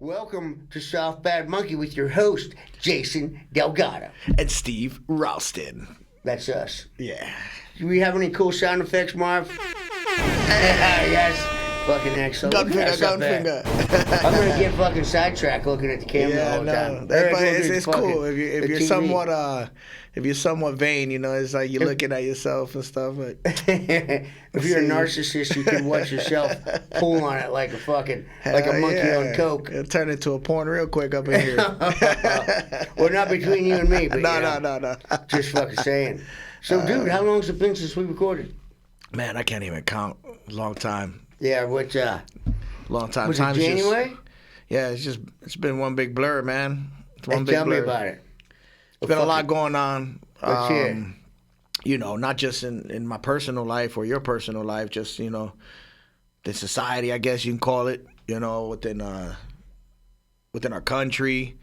Welcome to SOF Bad Monkey with your host, Jason Delgado. And Steve Ralston. That's us. Yeah. Do we have any cool sound effects, Marv? Yes. Fucking excellent. Gunfinger. I'm going to get fucking sidetracked looking at the camera the whole time. It's cool. If you're somewhat vain, it's like you're looking at yourself and stuff. But if you're a narcissist, you can watch yourself pull on it like a monkey on coke. It'll turn into a porn real quick up in here. Well, not between you and me, but no. Just fucking saying. So, dude, how long's it been since we recorded? Man, I can't even count. Long time. Yeah, long time. Was it January? It's been one big blur, man. Tell me about it. It's been a lot going on. Let's hear it. Not just in my personal life or your personal life, just, the society, I guess you can call it, within our country,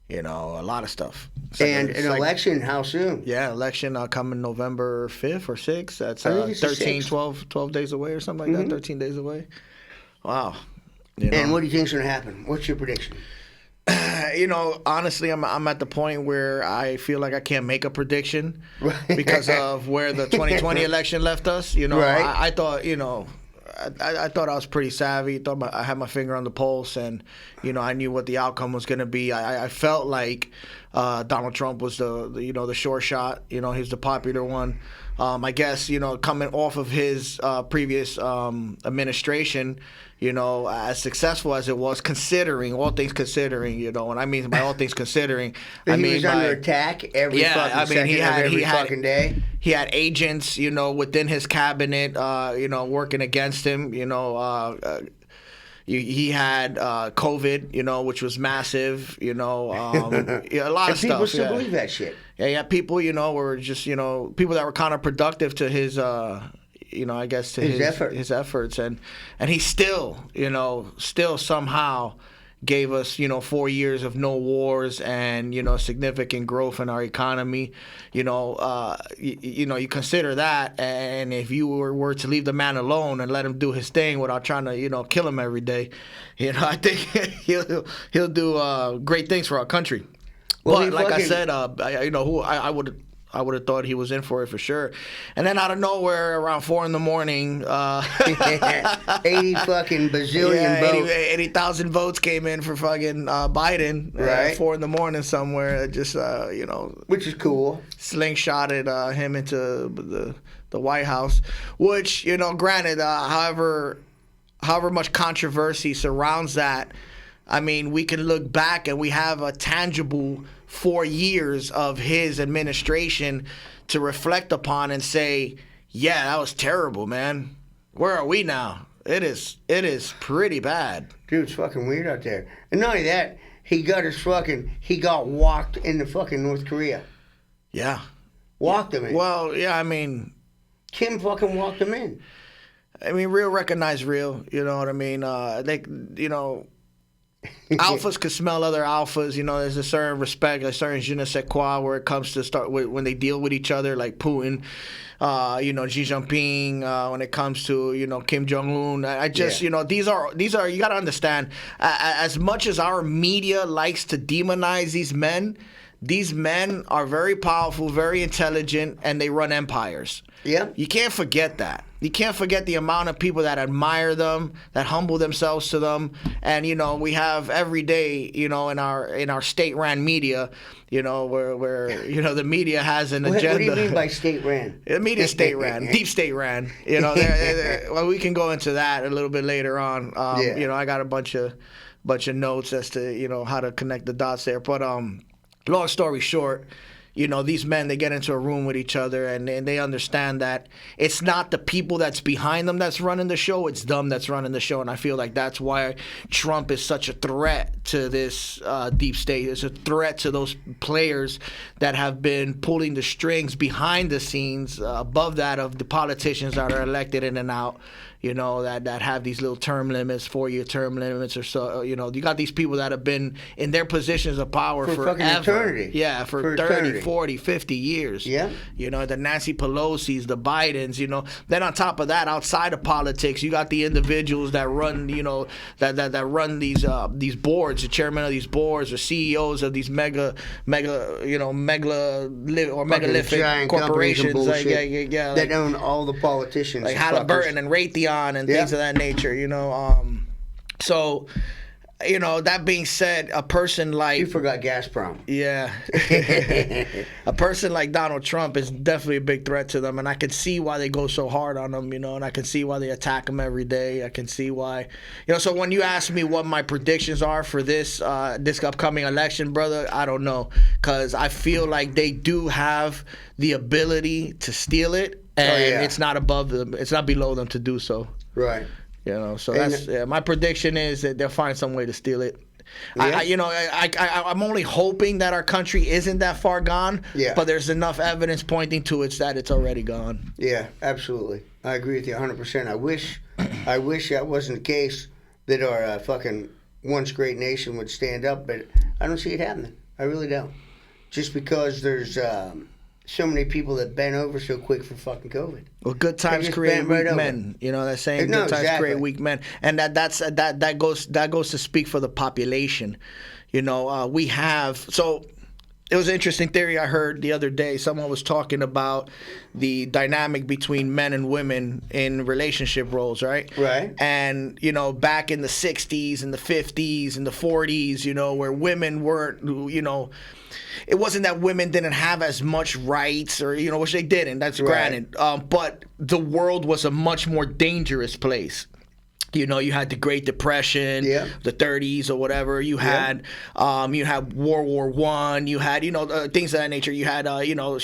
a lot of stuff. And an election, how soon? Yeah, election coming November 5th or 6th. That's 13, 12 days away or something like that, 13 days away. Wow. And what do you think's going to happen? What's your prediction? Honestly, I'm at the point where I feel like I can't make a prediction because of where the 2020 election left us. Right. I thought, I thought I was pretty savvy. Thought I had my finger on the pulse, and I knew what the outcome was going to be. I felt like Donald Trump was the sure shot. He was the popular one. I guess coming off of his previous administration, as successful as it was, considering all things considering, and I mean by all things considering, he was under attack every fucking day. He had agents, within his cabinet, working against him. He had COVID, which was massive. A lot of stuff. People still believe that shit. Yeah. People, were just, people that were kind of productive to his, I guess to his efforts, and he still, still somehow gave us, 4 years of no wars and, significant growth in our economy. You consider that, and if you were to leave the man alone and let him do his thing without trying to, kill him every day, I think he'll do great things for our country. Well, but like I said, I would have thought he was in for it for sure. And then out of nowhere, around 4 in the morning, 80 fucking bazillion votes. 80,000 votes came in for fucking Biden. Right. 4 in the morning somewhere, just, which is cool. Slingshotted him into the White House, which, granted, however much controversy surrounds that, I mean, we can look back and we have a tangible 4 years of his administration to reflect upon and say, yeah, that was terrible, man. Where are we now? It is pretty bad. Dude, it's fucking weird out there. And not only that, he got walked into fucking North Korea. Yeah. Walked him in. Well, yeah, I mean, Kim fucking walked him in. I mean, real recognize real, you know what I mean? Alphas can smell other alphas. There's a certain respect, a certain je ne sais quoi where it comes to start when they deal with each other, like Putin, Xi Jinping, when it comes to, Kim Jong-un. I just, these are you got to understand, as much as our media likes to demonize these men are very powerful, very intelligent, and they run empires. Yeah. You can't forget that. You can't forget the amount of people that admire them, that humble themselves to them. And, we have every day, in our state-ran media, where the media has an agenda. What do you mean by state-ran? The media state-ran, deep state-ran. Well, we can go into that a little bit later on. I got a bunch of notes as to, how to connect the dots there. But long story short, these men, they get into a room with each other and they understand that it's not the people that's behind them that's running the show, it's them that's running the show. And I feel like that's why Trump is such a threat to this deep state. It's a threat to those players that have been pulling the strings behind the scenes, above that of the politicians that are elected in and out. You know, that have these little term limits, 4-year term limits or so. You know, you got these people that have been in their positions of power for fucking forever. eternity. Yeah, for 30, eternity. 40, 50 years. Yeah. You know, the Nancy Pelosi's, the Bidens, you know. Then on top of that, outside of politics, you got the individuals that run, you know, that run these boards, the chairman of these boards, or CEOs of these megalithic corporations. Like, yeah, that own all the politicians. Like Halliburton and Raytheon and things of that nature, you know. So, you know, that being said, a person like... You forgot Gazprom. Yeah. A person like Donald Trump is definitely a big threat to them, and I can see why they go so hard on him, you know, and I can see why they attack him every day. I can see why... You know, so when you ask me what my predictions are for this upcoming election, brother, I don't know, because I feel like they do have the ability to steal it, and it's not above them, it's not below them to do so. Right. You know, so that's my prediction is that they'll find some way to steal it. Yeah. I'm only hoping that our country isn't that far gone. Yeah. But there's enough evidence pointing to it that it's already gone. Yeah, absolutely. I agree with you 100%. I wish that wasn't the case, that our fucking once great nation would stand up, but I don't see it happening. I really don't. Just because there's so many people that bent over so quick for fucking COVID. Well, good times create weak men. You know that saying, good times create weak men, and that goes to speak for the population. You know, we have so. It was an interesting theory I heard the other day. Someone was talking about the dynamic between men and women in relationship roles, right? Right. And, you know, back in the 60s and the 50s and the 40s, you know, where women weren't, you know, it wasn't that women didn't have as much rights or, you know, which they didn't. That's granted. But the world was a much more dangerous place. You know, you had the Great Depression, the 30s or whatever. You had World War I. You had, you know, things of that nature. You had, you know,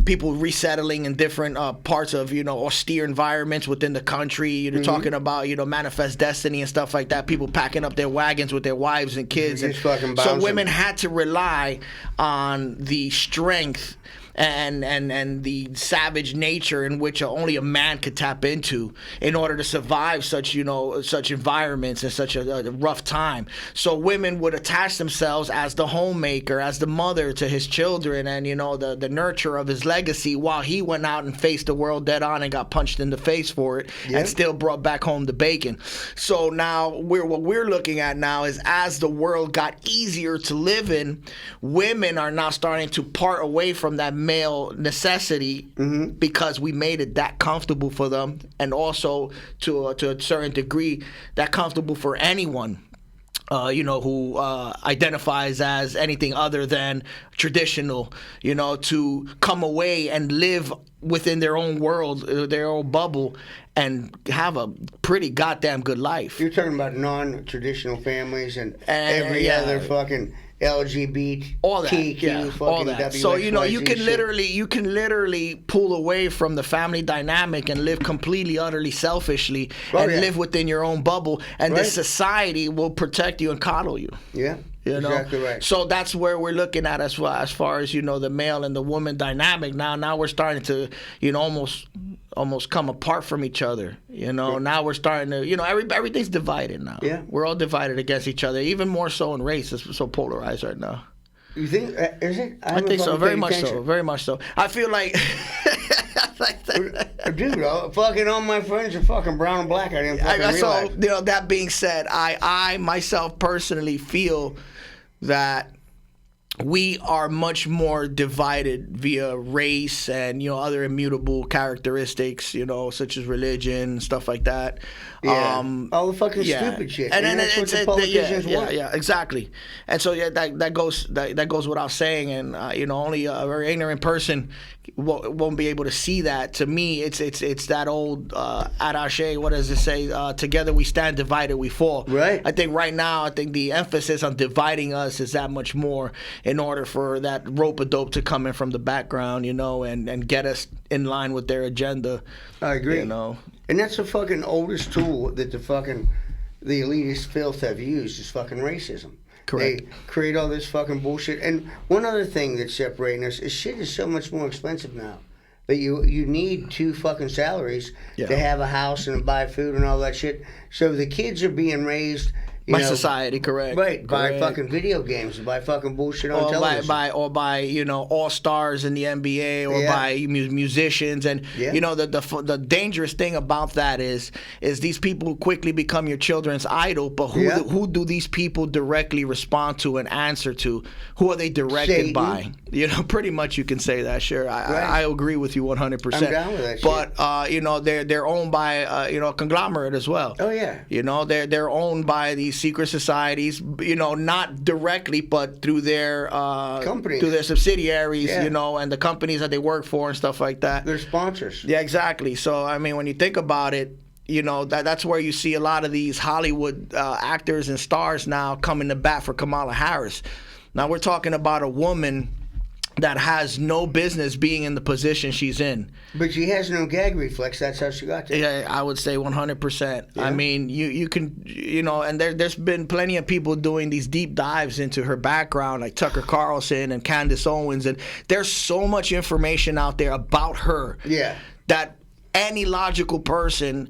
people resettling in different parts of, you know, austere environments within the country. You're talking about, you know, Manifest Destiny and stuff like that. People packing up their wagons with their wives and kids. And so women had to rely on the strength and the savage nature in which only a man could tap into in order to survive such environments and such a rough time. So women would attach themselves as the homemaker, as the mother to his children, and, you know, the nurturer of his legacy, while he went out and faced the world dead on and got punched in the face for it, and still brought back home the bacon. So now what we're looking at now is, as the world got easier to live in, women are now starting to part away from that male necessity because we made it that comfortable for them, and also to a certain degree that comfortable for anyone you know, who identifies as anything other than traditional, you know, to come away and live within their own world, their own bubble, and have a pretty goddamn good life. You're talking about non-traditional families and every other fucking LGBT, all that, all that. So, you know, you can literally pull away from the family dynamic and live completely, utterly selfishly, live within your own bubble, and the society will protect you and coddle you. Yeah. You know? Exactly right. So that's where we're looking at as far as, you know, the male and the woman dynamic. Now we're starting to, you know, almost come apart from each other. You know, now we're starting to, you know, everything's divided now. Yeah. We're all divided against each other, even more so in race. It's so polarized right now. You think, is it? I think so, very much so, very much so. I feel like... Dude, fucking all my friends are fucking brown and black. I didn't fucking realize. So, you know, that being said, I myself personally feel that we are much more divided via race and, you know, other immutable characteristics, you know, such as religion, stuff like that. Yeah. All the fucking stupid shit. And that's what the politicians want. Yeah, exactly. And so, that goes without saying. And, you know, only a very ignorant person won't be able to see that. To me, it's that old adage, what does it say? Together we stand, divided we fall. Right. I think right now, the emphasis on dividing us is that much more, in order for that rope-a-dope to come in from the background, you know, and get us in line with their agenda. I agree. You know. And that's the fucking oldest tool that the the elitist filth have used is fucking racism. Correct. They create all this fucking bullshit. And one other thing that's separating us is shit is so much more expensive now. But you need 2 fucking salaries to have a house and buy food and all that shit. So the kids are being raised by society, correct? Right, by correct. fucking video games, by fucking bullshit on television. By all stars in the NBA, or by musicians, and the dangerous thing about that is these people quickly become your children's idol. But who do these people directly respond to and answer to? Who are they directed Satan. by? Pretty much you can say that. Sure, I agree with you 100%. I'm down with that shit. But they're owned by a conglomerate as well. Oh yeah. They're owned by these secret societies, not directly, but through their companies, through their subsidiaries, and the companies that they work for and stuff like that. They're sponsors. Yeah, exactly. So I mean, when you think about it, that's where you see a lot of these Hollywood actors and stars now coming to bat for Kamala Harris. Now we're talking about a woman that has no business being in the position she's in. But she has no gag reflex. That's how she got there. Yeah, I would say 100%. Yeah. I mean, you can, and there's been plenty of people doing these deep dives into her background, like Tucker Carlson and Candace Owens, and there's so much information out there about her that any logical person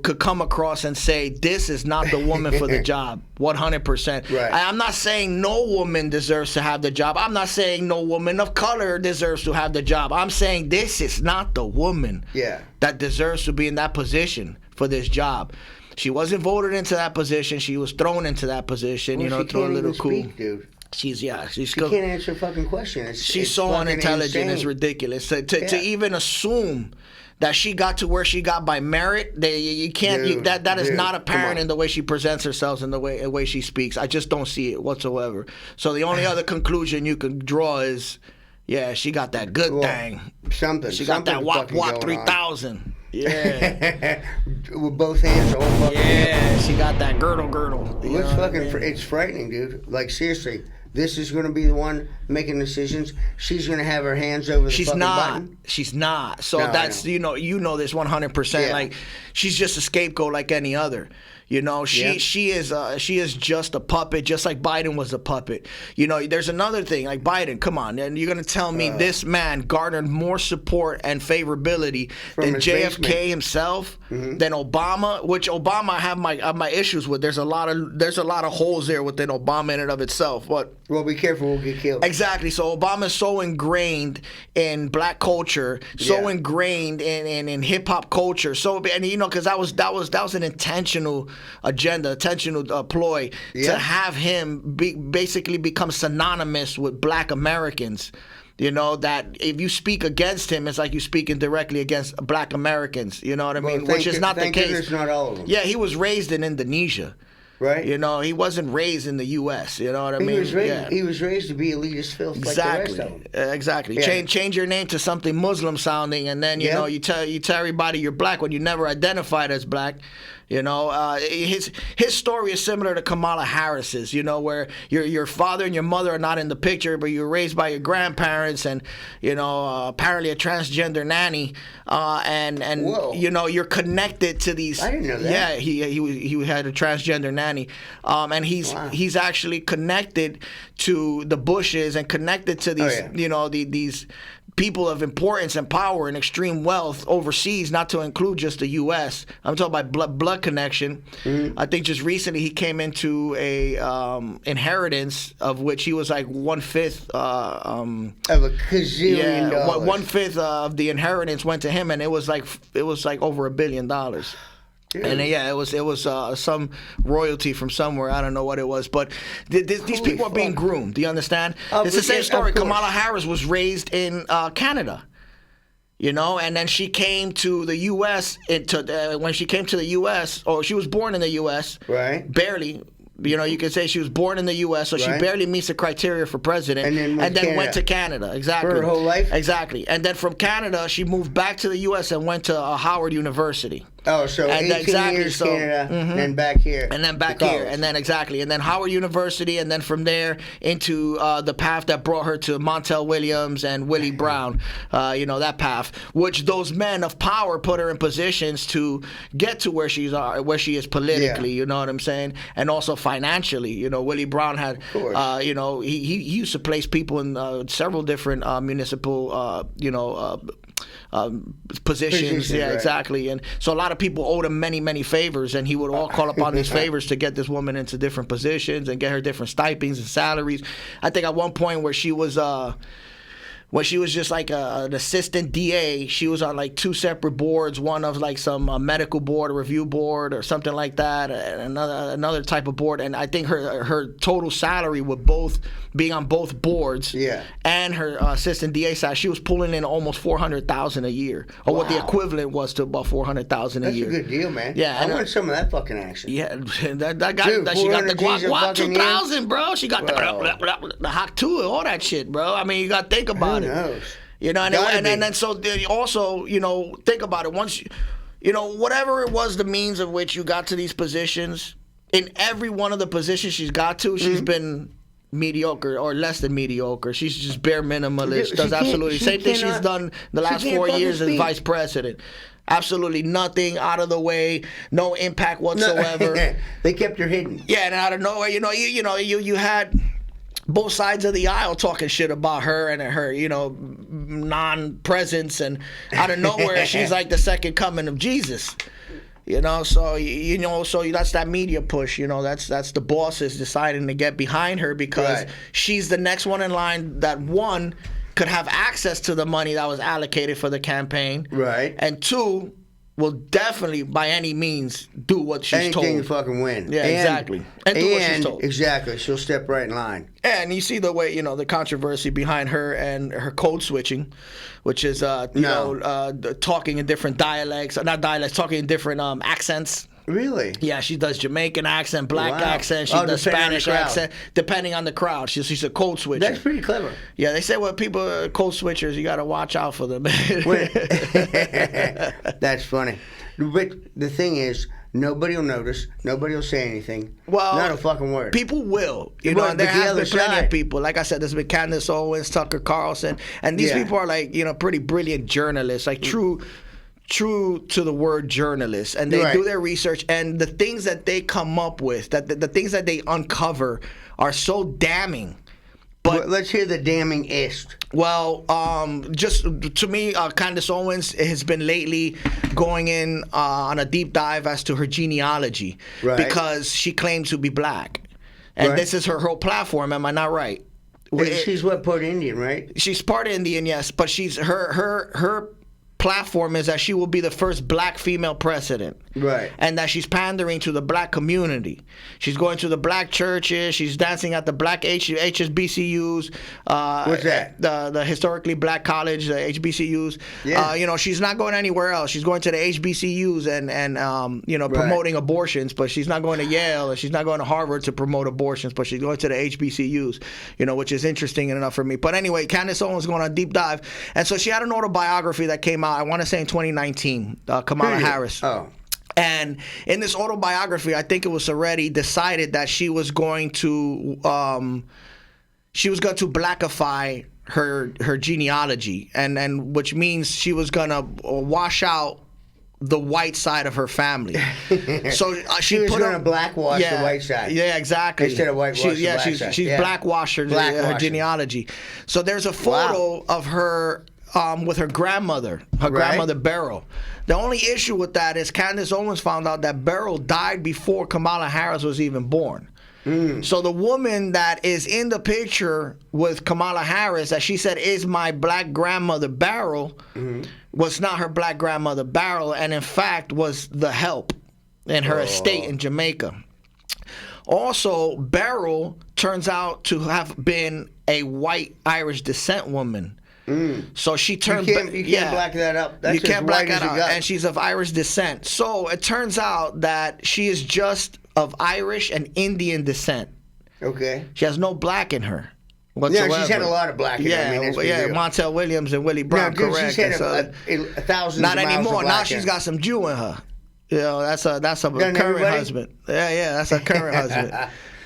could come across and say, this is not the woman for the job, 100%. Right. I'm not saying no woman deserves to have the job. I'm not saying no woman of color deserves to have the job. I'm saying this is not the woman that deserves to be in that position for this job. She wasn't voted into that position. She was thrown into that position, she throw a little cool. Speak, dude. She can't answer a fucking question. She's so unintelligent. Insane. It's ridiculous. To even assume that she got to where she got by merit, you can't. That is not apparent in the way she presents herself and the way she speaks. I just don't see it whatsoever. So the only other conclusion you can draw is, she got that good thing. She got that WAP 3000. Yeah. With both hands all fucking. Yeah, she got that girdle. It's fucking. It's frightening, dude. Like seriously. This is going to be the one making decisions. She's going to have her hands over the fucking button. She's not. So that's this 100%. Yeah. Like she's just a scapegoat like any other. She is just a puppet, just like Biden was a puppet. There's another thing, like Biden. Come on, and you're gonna tell me this man garnered more support and favorability than JFK himself, than Obama? Which Obama I have my issues with. There's a lot of holes there within Obama in and of itself. But well, be careful, we'll get killed. Exactly. So Obama's so ingrained in black culture, so ingrained in hip hop culture. So because that was an intentional agenda, intentional ploy to have him basically become synonymous with black Americans. That if you speak against him, it's like you speaking directly against black Americans. You know what I mean? Which is not the case. Goodness, not all of them. Yeah, he was raised in Indonesia. Right. He wasn't raised in the U.S. You know what I mean? He was raised to be elitist filth like the rest of them. Exactly. Yeah. Change your name to something Muslim sounding, and then you tell everybody you're black when you never identified as black. His story is similar to Kamala Harris's. Where your father and your mother are not in the picture, but you're raised by your grandparents, and apparently a transgender nanny, and you're connected to these. I didn't know that. Yeah, he had a transgender nanny, and he's actually connected to the Bushes and connected to these these people of importance and power and extreme wealth overseas, not to include just the U.S. I'm talking about blood connection. Mm-hmm. I think just recently he came into a inheritance of which he was like 1/5 of a gazillion dollars. 1/5 of the inheritance went to him, and it was like over $1 billion. Dude. And it was some royalty from somewhere. I don't know what it was, but these people are being groomed. Do you understand? It's the same story. Kamala Harris was raised in Canada, and then she came to the U.S. When she came to the U.S., or she was born in the U.S. Right? Barely. You could say she was born in the U.S., so she barely meets the criteria for president, and then went to Canada. Exactly. For her whole life? Exactly. And then from Canada, she moved back to the U.S. and went to Howard University. Oh, so And 18 years Canada, and then back here. And then back to here, college. and then exactly, and then Howard University, and then from there into the path that brought her to Montel Williams and Willie Brown, that path, which those men of power put her in positions to get to where she is politically. You know what I'm saying, and also financially. Willie Brown had, he used to place people in several different municipal, positions. Yeah, right. exactly. And so a lot of people owed him many, many favors, and he would all call upon these favors to get this woman into different positions and get her different stipends and salaries. I think at one point where she was just like an assistant DA, she was on like 2 separate boards, one of like some medical board, a review board or something like that, and another type of board. And I think her total salary with both being on both boards and her assistant DA side, she was pulling in almost $400,000 a year, or what the equivalent was to about $400,000 a year. That's a good deal, man. Yeah, I want some of that fucking action. Yeah, that got Dude, she got the 400 G's a guac fucking 2000, bro. She got the hot two, all that shit, bro. I mean, you got to think about Who it. knows? And then so also, think about it. Once, whatever it was, the means of which you got to these positions, in every one of the positions she's got to, she's been mediocre or less than mediocre. She's just bare minimalist. Does absolutely same thing she's done the last 4 years as vice president. Absolutely nothing out of the way, no impact whatsoever. They kept her hidden. Yeah, and out of nowhere, you had both sides of the aisle talking shit about her and her, non-presence, and out of nowhere, she's like the second coming of Jesus. So that's that media push. That's the bosses deciding to get behind her because she's the next one in line that, one, could have access to the money that was allocated for the campaign, right? And two, will definitely by any means do what she's told. Anything to fucking win. Yeah, exactly. And do what she's told. Exactly. She'll step right in line. And you see the way, the controversy behind her and her code switching, which is, talking in different dialects, not dialects, talking in different accents. Really? Yeah, she does Jamaican accent, black accent, she does Spanish accent, depending on the crowd. She's a code switcher. That's pretty clever. Yeah, they say, people are code switchers, you got to watch out for them. That's funny. But the thing is, nobody will notice. Nobody will say anything. Well, not a fucking word. People will. And there has been plenty of people. Like I said, there's been Candace Owens, Tucker Carlson, and these people are like, pretty brilliant journalists, like true to the word journalists, and they do their research, and the things that they come up with, that the things that they uncover are so damning. But let's hear the damning-est. Well, just to me, Candace Owens has been lately going in on a deep dive as to her genealogy, because she claims to be black, and this is her whole platform. Am I not right? She's part Indian, right? She's part Indian, yes, but she's her platform is that she will be the first black female president. Right. And that she's pandering to the black community. She's going to the black churches. She's dancing at the black HSBCUs. What's that? The historically black college, the HBCUs. Yeah. She's not going anywhere else. She's going to the HBCUs and promoting abortions, but she's not going to Yale, and she's not going to Harvard to promote abortions, but she's going to the HBCUs, which is interesting enough for me. But anyway, Candace Owens is going on a deep dive. And so she had an autobiography that came out, I want to say in 2019, Kamala Harris. Oh. And in this autobiography, I think it was already decided that she was going to blackify her genealogy, and which means she was going to wash out the white side of her family. So she was going to blackwash the white side. Yeah, exactly. Instead of whitewash the black side. She's blackwashed her genealogy. So there's a photo of her with her grandmother, grandmother Beryl. The only issue with that is Candace Owens found out that Beryl died before Kamala Harris was even born. So the woman that is in the picture with Kamala Harris, that she said is my black grandmother Beryl, was not her black grandmother Beryl, and in fact was the help in her estate in Jamaica. Also, Beryl turns out to have been a white Irish descent woman. So she turned. You can't black that up. That's you can't black that out. And she's of Irish descent. So it turns out that she is just of Irish and Indian descent. Okay. She has no black in her whatsoever. Yeah, she's had a lot of black in her. I mean, Montel Williams and Willie Brown, correct. She's had thousands not of miles anymore. of black Now she's got some Jew in her. You know, that's a Doesn't current everybody? husband. Yeah, that's a current husband.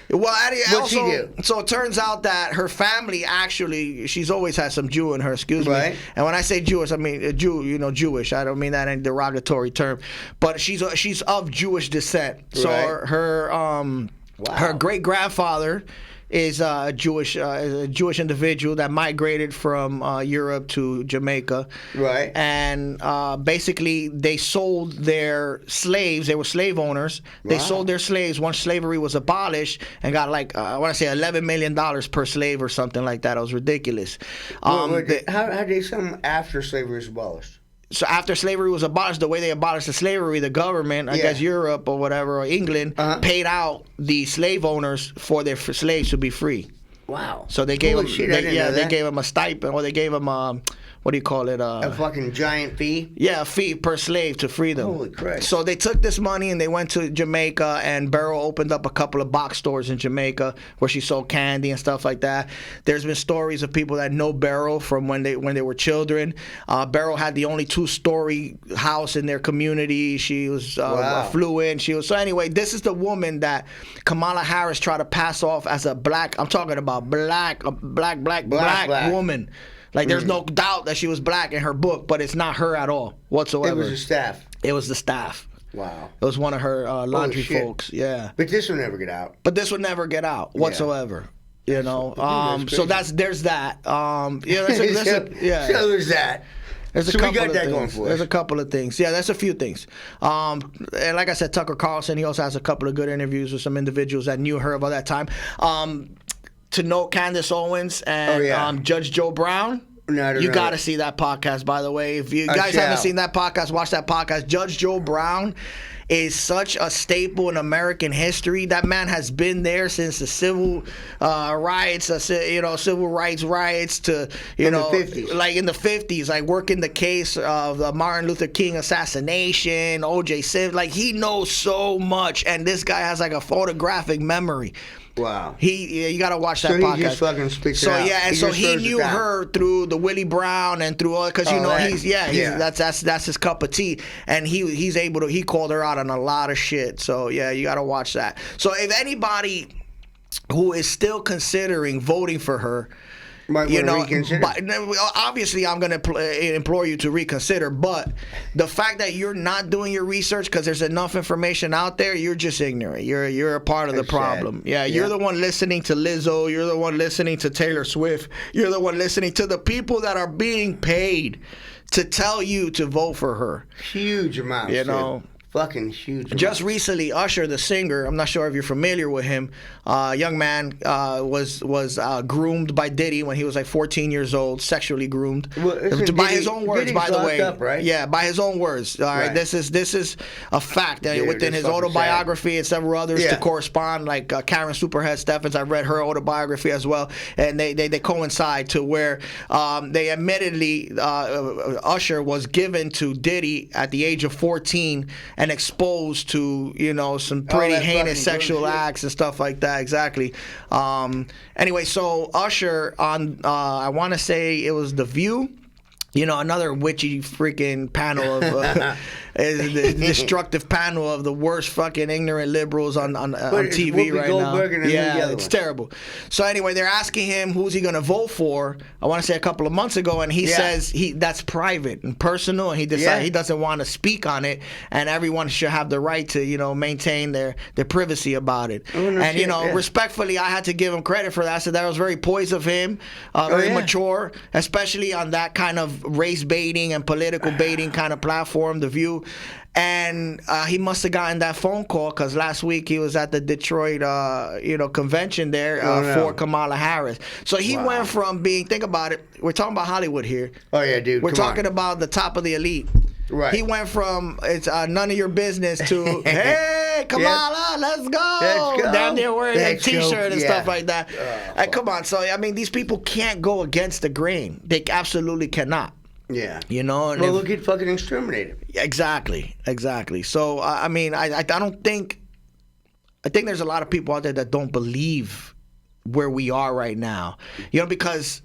Well, What'd she do? so it turns out that her family actually, she's always had some Jew in her, excuse me. Right. And when I say Jewish, I mean Jew, you know, Jewish. I don't mean that in a derogatory term. But she's of Jewish descent. So Right. her great grandfather is a Jewish individual that migrated from Europe to Jamaica. Right. And basically, they sold their slaves. They were slave owners. They Wow. sold their slaves once slavery was abolished and got like, I want to say $11 million per slave or something like that. It was ridiculous. How did they sell them after slavery was abolished? So after slavery was abolished, the way they abolished the slavery, the government, I guess Europe or whatever, or England, paid out the slave owners for their slaves to be free. Wow. So they gave Holy them, shit, I didn't know they that. gave them a stipend, or they gave them what do you call it? A fucking giant fee? Yeah, a fee per slave to free them. Holy Christ. So they took this money and they went to Jamaica, and Beryl opened up a couple of box stores in Jamaica where she sold candy and stuff like that. There's been stories of people that know Beryl from when they were children. Beryl had the only 2-story house in their community. She was affluent. So anyway, this is the woman that Kamala Harris tried to pass off as a black. I'm talking about black woman. Like, there's no doubt that she was black in her book, but it's not her at all whatsoever. It was the staff. It was the staff. Wow. It was one of her laundry shit. folks. Yeah. But this will never get out. But this would never get out whatsoever. You know. So there's that. Yeah. So there's that. There's a So we couple got of that things. going for us. There's a couple of things. Yeah, that's a few things. And like I said, Tucker Carlson, he also has a couple of good interviews with some individuals that knew her about that time. To note Candace Owens and Judge Joe Brown. You got to see that podcast, by the way. If you guys haven't seen that podcast, watch that podcast. Judge Joe Brown is such a staple in American history. That man has been there since the civil riots, civil rights riots to, the 50s. like in the 50s, like working the case of the Martin Luther King assassination, O.J. Simpson. Like, he knows so much, and this guy has like a photographic memory. Wow. You got to watch that so podcast. He just fucking spits it out. Yeah, and he knew her through the Willie Brown and through all, because that's his cup of tea, and he called her out on a lot of shit. So yeah, you got to watch that. So if anybody who is still considering voting for her, obviously I'm going to implore you to reconsider, but the fact that you're not doing your research because there's enough information out there, you're just ignorant. You're a part of the problem. Yeah, you're the one listening to Lizzo. You're the one listening to Taylor Swift. You're the one listening to the people that are being paid to tell you to vote for her. Huge amounts. You know. Fucking huge. Just recently, Usher, the singer, I'm not sure if you're familiar with him, young man was groomed by Diddy when he was like 14 years old, sexually groomed. By his own words, Diddy's by the way. up, right? Yeah, by his own words. All right, this is a fact. Within his autobiography and several others to correspond, like Karen Superhead Steffens, I read her autobiography as well, and they coincide to where they admittedly, Usher was given to Diddy at the age of 14 and exposed to, some pretty heinous sexual acts and stuff like that. Exactly. Anyway, so Usher on, I want to say it was The View. Another witchy freaking panel of the destructive panel of the worst fucking ignorant liberals on TV right now. Yeah, it's terrible. So anyway, they're asking him who's he going to vote for. I want to say a couple of months ago, and he says that's private and personal, and he decided he doesn't want to speak on it, and everyone should have the right to maintain their privacy about it. Respectfully, I had to give him credit for that. I said that was very poised of him, very mature, especially on that kind of race baiting and political baiting kind of platform, The View. And he must have gotten that phone call because last week he was at the Detroit, convention there for Kamala Harris. So he went from being, think about it, we're talking about Hollywood here. Oh yeah, dude. We're talking about the top of the elite. Right. He went from it's none of your business to hey Kamala, let's go. Down there wearing a T-shirt and stuff like that. Come on, so these people can't go against the grain. They absolutely cannot. Yeah. Well, they'll get fucking exterminated. Exactly. So I don't think. I think there's a lot of people out there that don't believe where we are right now. Because.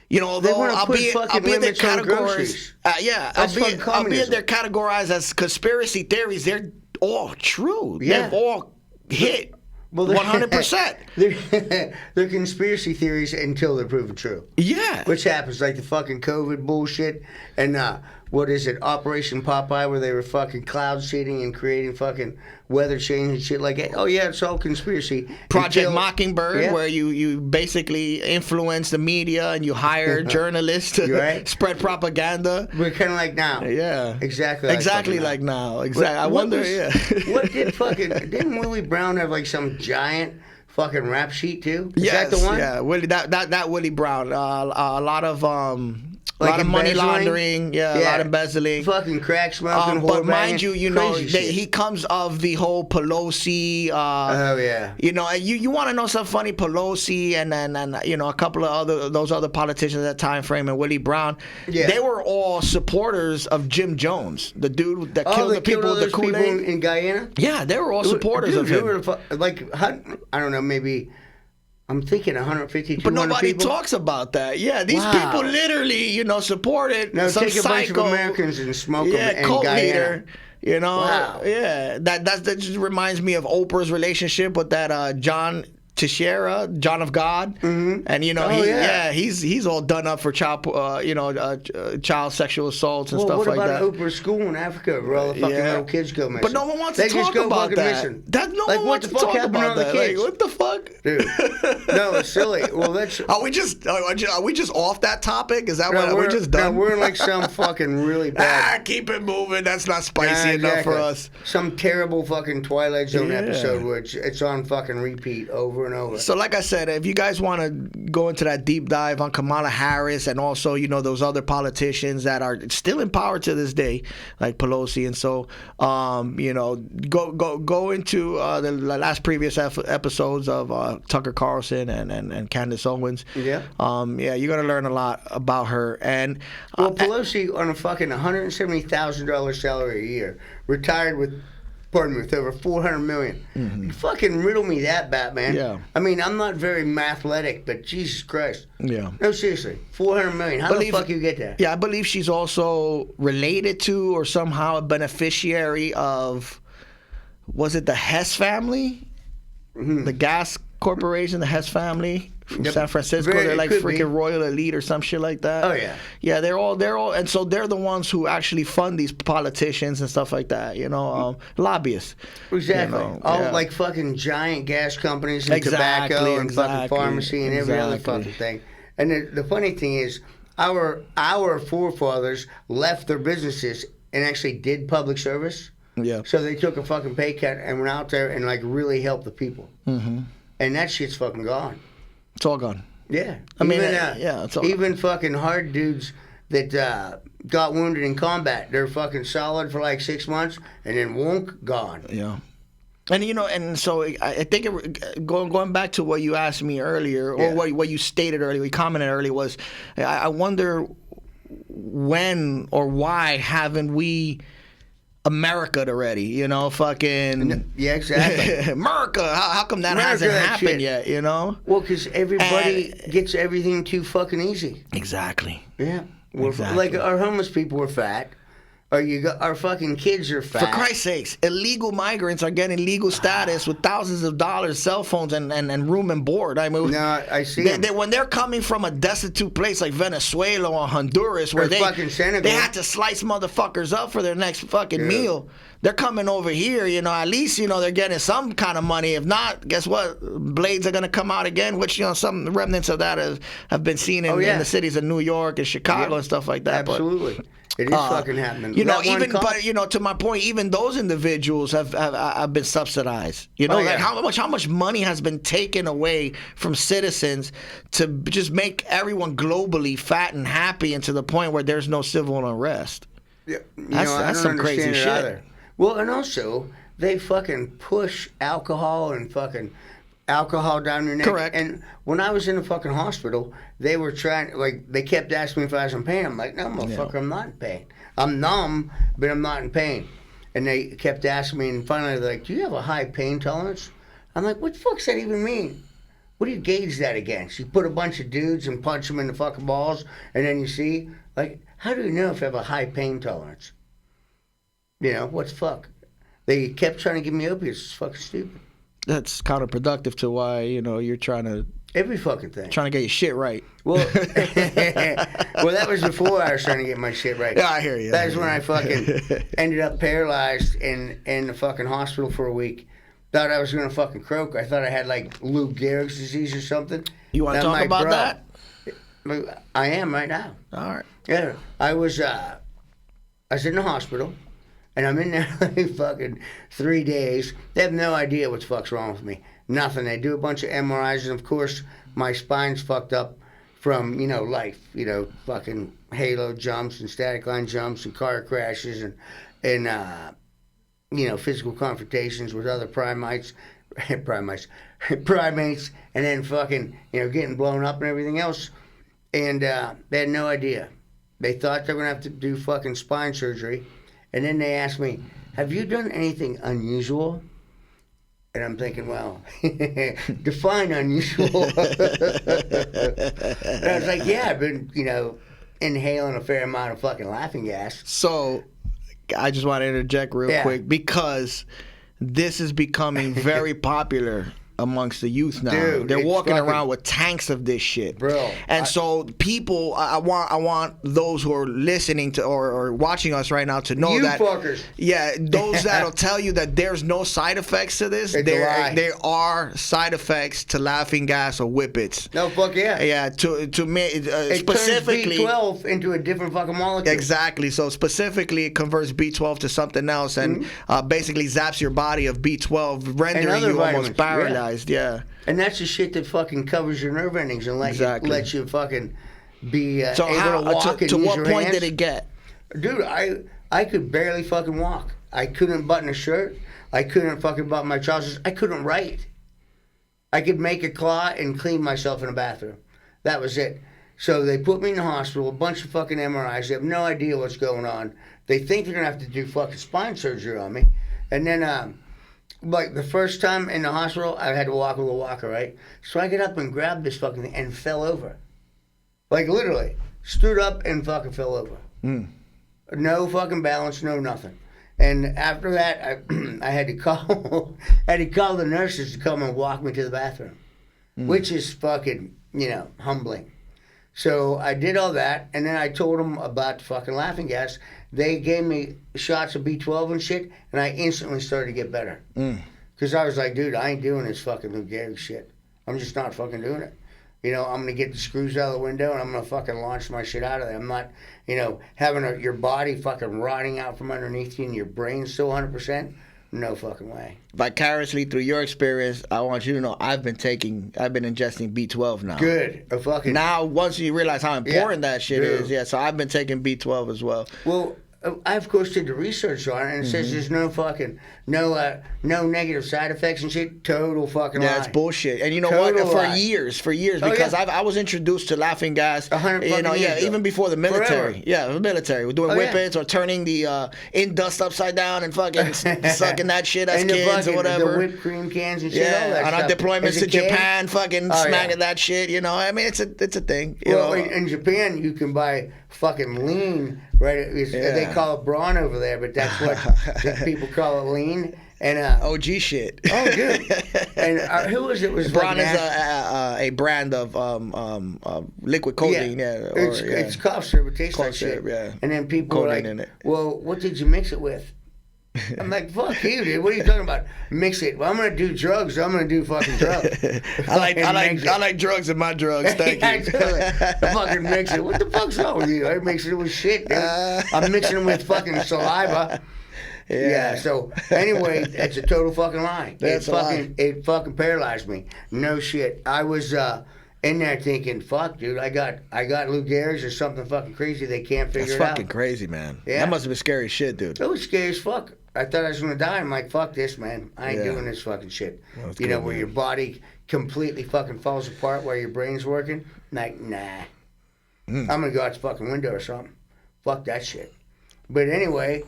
You know, They although wanna put albeit fucking they're limits on categorized, groceries. That's fucking albeit communism. they're categorized as conspiracy theories, they're all true. Yeah. They've all hit Well, 100%. They're conspiracy theories until they're proven true. Yeah. Which happens, like the fucking COVID bullshit and what is it, Operation Popeye, where they were fucking cloud seeding and creating fucking weather change and shit like that. Oh yeah, it's all conspiracy. Project Mockingbird, where you basically influence the media and you hire journalists to spread propaganda. We're kind of like now. Yeah. Exactly. Like now. Exactly. I wonder. What did fucking? Didn't Willie Brown have like some giant fucking rap sheet too? Is yes, that the one? Yeah. Willie. That Willie Brown. A lot of Like a lot of money embezzling? laundering, a lot of embezzling. Fucking crack smoking, but whore mind banging, you know, crazy shit. he comes of the whole Pelosi. Oh yeah. You know, you want to know something funny? Pelosi and you know a couple of those other politicians at that time frame and Willie Brown. Yeah. They were all supporters of Jim Jones, the dude that killed the people with the people Kool-Aid. in Guyana. Yeah, they were all supporters Dude, of they him. were like, I don't know, maybe. I'm thinking 150, 200 But nobody people. talks about that. Yeah, these Wow. people literally, you know, supported Now some take a bunch of psycho, Americans and smoke them in cult Guyana. leader. You know, Wow. yeah, that just reminds me of Oprah's relationship with that John Teixeira, John of God, and you know, he's all done up for child, child sexual assaults and stuff what like about that. Oprah's school in Africa where all the fucking little kids go missing? But no one wants They to just talk go about fucking that. missing. No Like, one what wants the to fuck talk happened to about all the that. kids? Like, what the fuck? Dude. No, it's silly. Well, that's. Are we just off that topic? Is that what we're just done? No, we're in like some fucking really bad. Keep it moving. That's not spicy enough for us. Some terrible fucking Twilight Zone Yeah. episode where it's on fucking repeat over and over. So, like I said, if you guys want to go into that deep dive on Kamala Harris and also, you know, those other politicians that are still in power to this day, like Pelosi, and so, you know, go into the last previous episodes of Tucker Carlson and Candace Owens. Yeah. You're gonna learn a lot about her. And Well, Pelosi on a fucking $170,000 salary a year, retired with over $400 million. You fucking riddle me that, Batman. Yeah. I mean, I'm not very mathletic, but Jesus Christ. Yeah. No, seriously, $400 million. How the fuck you get that? Yeah, I believe she's also related to or somehow a beneficiary of, was it the Hess family? The gas corporation, the Hess family from San Francisco. They're like freaking royal elite or some shit like that. Oh yeah. Yeah, they're all, and so they're the ones who actually fund these politicians and stuff like that. You know, lobbyists. Exactly. You know, All like fucking giant gas companies and tobacco and fucking pharmacy and every other fucking thing. And the funny thing is, our forefathers left their businesses and actually did public service. Yeah. So they took a fucking pay cut and went out there and like really helped the people. Mm-hmm. And that shit's fucking gone. It's all gone. Yeah. I mean, it's all even fucking hard dudes that got wounded in combat, they're fucking solid for like 6 months and then wonk, gone. Yeah. And you know, and so I think going back to what you asked me earlier, or what you stated earlier, you commented earlier, was I wonder when or why haven't we America'd already? You know, fucking yeah, exactly. America. How come that hasn't happened yet? You know? Well, because everybody gets everything too fucking easy. Exactly. Yeah. Exactly. Like our homeless people are fat. Our fucking kids are fat. For Christ's sakes, illegal migrants are getting legal status with thousands of dollars, cell phones, and room and board. I mean, no, I see them. When they're coming from a destitute place like Venezuela or Honduras, where they had to slice motherfuckers up for their next fucking meal, they're coming over here. You know, at least they're getting some kind of money. If not, guess what? Blades are gonna come out again, which some remnants of that have been seen in the cities of New York and Chicago and stuff like that. Absolutely. But, it is fucking happening. But to my point, even those individuals have been subsidized. How much money has been taken away from citizens to just make everyone globally fat and happy, and to the point where there's no civil unrest. Yeah, that's some crazy shit. Either. Well, and also they fucking push alcohol down your neck. Correct. And when I was in the fucking hospital, they were they kept asking me if I was in pain. I'm like, no, motherfucker, I'm not in pain. I'm numb, but I'm not in pain. And they kept asking me, and finally they're like, do you have a high pain tolerance? I'm like, what the fuck does that even mean? what do you gauge that against? You put a bunch of dudes and punch them in the fucking balls, and then you see, like, how do you know if you have a high pain tolerance? You know, what's fuck? They kept trying to give me opiates. It's fucking stupid. That's counterproductive to why, you're trying to Every fucking thing. get your shit right. Well, well, that was before I was trying to get my shit right. Yeah, I hear you. That was when I fucking ended up paralyzed in the fucking hospital for a week. Thought I was gonna fucking croak. I thought I had like Lou Gehrig's disease or something. You want to talk about that? I am right now. All right. Yeah, I was in the hospital, and I'm in there like fucking 3 days. They have no idea what the fuck's wrong with me. Nothing. They do a bunch of MRIs, and of course, my spine's fucked up from, life. Fucking halo jumps and static line jumps and car crashes and physical confrontations with other primates, and then fucking, getting blown up and everything else. And they had no idea. They thought they were going to have to do fucking spine surgery. And then they asked me, have you done anything unusual? And I'm thinking, well, define unusual. And I was like, yeah, I've been, inhaling a fair amount of fucking laughing gas. So, I just want to interject real quick because this is becoming very popular amongst the youth now. Dude, they're walking around with tanks of this shit, bro. And so people, I want those who are listening to or watching us right now to know you that, fuckers. Yeah, those that'll tell you that there's no side effects to this. There are side effects to laughing gas or whippets. No, fuck yeah. Yeah, to me it specifically, turns B12 into a different fucking molecule. Exactly. So specifically, it converts B12 to something else and basically zaps your body of B12, rendering you almost paralyzed. Yeah. And that's the shit that fucking covers your nerve endings and lets you fucking be so able how, to walk and to use what your point hands. did it get? Dude, I could barely fucking walk. I couldn't button a shirt. I couldn't fucking button my trousers. I couldn't write. I could make a claw and clean myself in a bathroom. That was it. So they put me in the hospital, a bunch of fucking MRIs. They have no idea what's going on. They think they're going to have to do fucking spine surgery on me. And then, like the first time in the hospital, I had to walk with a walker, right? So I get up and grabbed this fucking thing and fell over. Like literally, stood up and fucking fell over. No fucking balance, no nothing. And after that, I had to call, the nurses to come and walk me to the bathroom, which is fucking, humbling. So I did all that, and then I told them about the fucking laughing gas. They gave me shots of B12 and shit, and I instantly started to get better. Because I was like, dude, I ain't doing this fucking Lou Gehrig shit. I'm just not fucking doing it. I'm going to get the screws out of the window, and I'm going to fucking launch my shit out of there. I'm not, having your body fucking rotting out from underneath you and your brain's still 100%. No fucking way. Vicariously through your experience, I want you to know I've been ingesting B12 now. Good. Now, once you realize how important that shit is, so I've been taking B12 as well. Well, I of course did the research on it, and it says there's no fucking no negative side effects and shit. Total fucking lie. Yeah, it's bullshit. And you know Total what? lie. For years, because I was introduced to laughing gas. 100 years ago. Even before the military. Forever. Yeah, the military. We're doing whippets or turning the in dust upside down and fucking sucking that shit as kids or whatever. The whipped cream cans and shit. Yeah, all that on our stuff. deployments to Japan, fucking smacking that shit. I mean, it's a thing. Well, in Japan, you can buy fucking lean. Right, they call it brawn over there, but that's what people call it, lean. And OG shit. Oh, good. And who was it? Was brawn is a brand of liquid codeine. Yeah, it's cough syrup. It tastes like shit. Yeah. And then people codeine are in like, it. "Well, what did you mix it with?" I'm like, fuck you, dude. What are you talking about? Mix it. Well, I'm gonna do drugs. So I'm gonna do fucking drugs. I like drugs in my drugs. Thank you. I fucking mix it. What the fuck's wrong with you? I mix it with shit, dude. I'm mixing it with fucking saliva. Yeah. So anyway, it's a total fucking lie. It fucking paralyzed me. No shit. I was in there thinking, fuck, dude. I got Lou Gehrig's or something fucking crazy. They can't figure it out. That's fucking crazy, man. Yeah. That must have been scary as shit, dude. It was scary as fuck. I thought I was gonna die. I'm like, fuck this, man. I ain't doing this fucking shit. Well, where your body completely fucking falls apart while your brain's working. Like, nah. I'm gonna go out the fucking window or something. Fuck that shit. But anyway,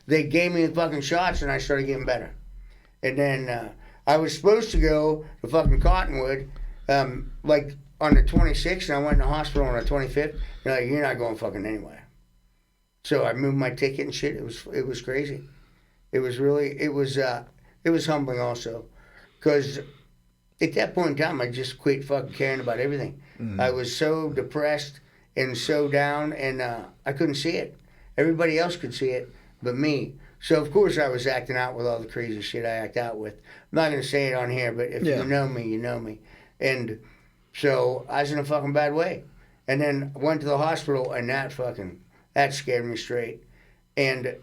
they gave me the fucking shots and I started getting better. And then I was supposed to go to fucking Cottonwood, like on the 26th, and I went in the hospital on the 25th. They're like, you're not going fucking anywhere. So I moved my ticket and shit. It was crazy. It was humbling also, because at that point in time, I just quit fucking caring about everything. I was so depressed and so down, and I couldn't see it. Everybody else could see it, but me. So, of course, I was acting out with all the crazy shit I act out with. I'm not going to say it on here, but if you know me, you know me. And so I was in a fucking bad way. And then went to the hospital, and that scared me straight. And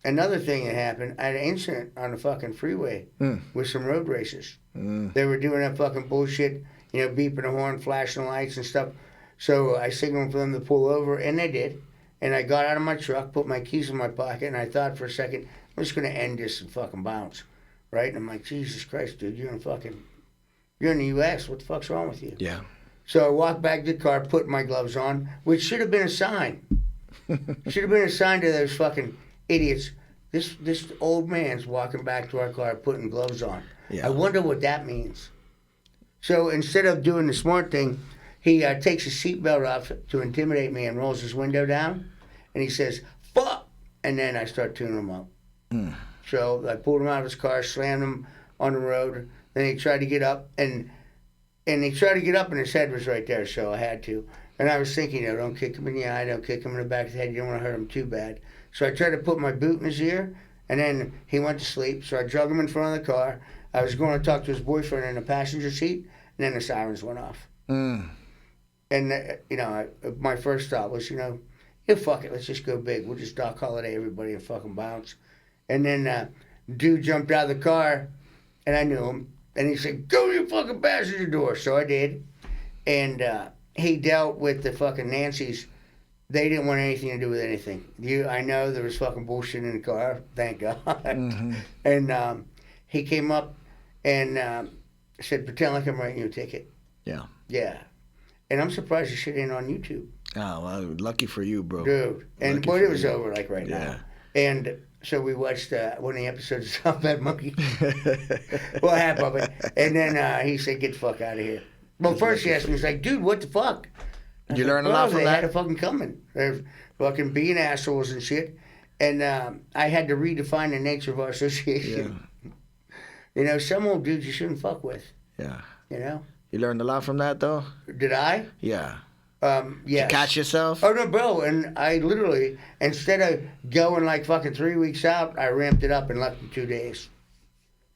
another thing that happened, I had an incident on the fucking freeway with some road racers. They were doing that fucking bullshit, beeping the horn, flashing lights and stuff. So I signaled for them to pull over, and they did. And I got out of my truck, put my keys in my pocket, and I thought for a second, I'm just going to end this and fucking bounce. Right? And I'm like, Jesus Christ, dude, you're in the U.S. What the fuck's wrong with you? Yeah. So I walked back to the car, put my gloves on, which should have been a sign. Should have been a sign to those fucking idiots. This old man's walking back to our car, putting gloves on. Yeah. I wonder what that means. So instead of doing the smart thing, he takes his seatbelt off to intimidate me and rolls his window down. And he says, fuck! And then I start tuning him up. So I pulled him out of his car, slammed him on the road. Then he tried to get up, and he tried to get up, and his head was right there, so I had to. And I was thinking, don't kick him in the eye, don't kick him in the back of the head. You don't want to hurt him too bad. So I tried to put my boot in his ear, and then he went to sleep. So I drug him in front of the car. I was going to talk to his boyfriend in the passenger seat, and then the sirens went off. And, my first thought was, fuck it, let's just go big. We'll just Doc Holiday everybody and fucking bounce. And then dude jumped out of the car, and I knew him. And he said, go to your fucking passenger door. So I did. And he dealt with the fucking Nancys. They didn't want anything to do with anything. I know there was fucking bullshit in the car, thank God. And he came up and said, pretend like I'm writing you a ticket. Yeah. Yeah. And I'm surprised the shit ain't on YouTube. Oh, well, lucky for you, bro. Dude. And it was over like right now. And so we watched one of the episodes of SOF Bad Monkey. Well, half of it. And then he said, get the fuck out of here. Well, first he asked me, he's like, dude, what the fuck? Did you learn a lot from that? They had it fucking coming. They're fucking being assholes and shit. And I had to redefine the nature of our association. Yeah. Some old dudes you shouldn't fuck with. Yeah. You learned a lot from that, though? Did I? Yeah. Yes. Did you catch yourself? Oh, no, bro. And I literally, instead of going like fucking 3 weeks out, I ramped it up and left in 2 days.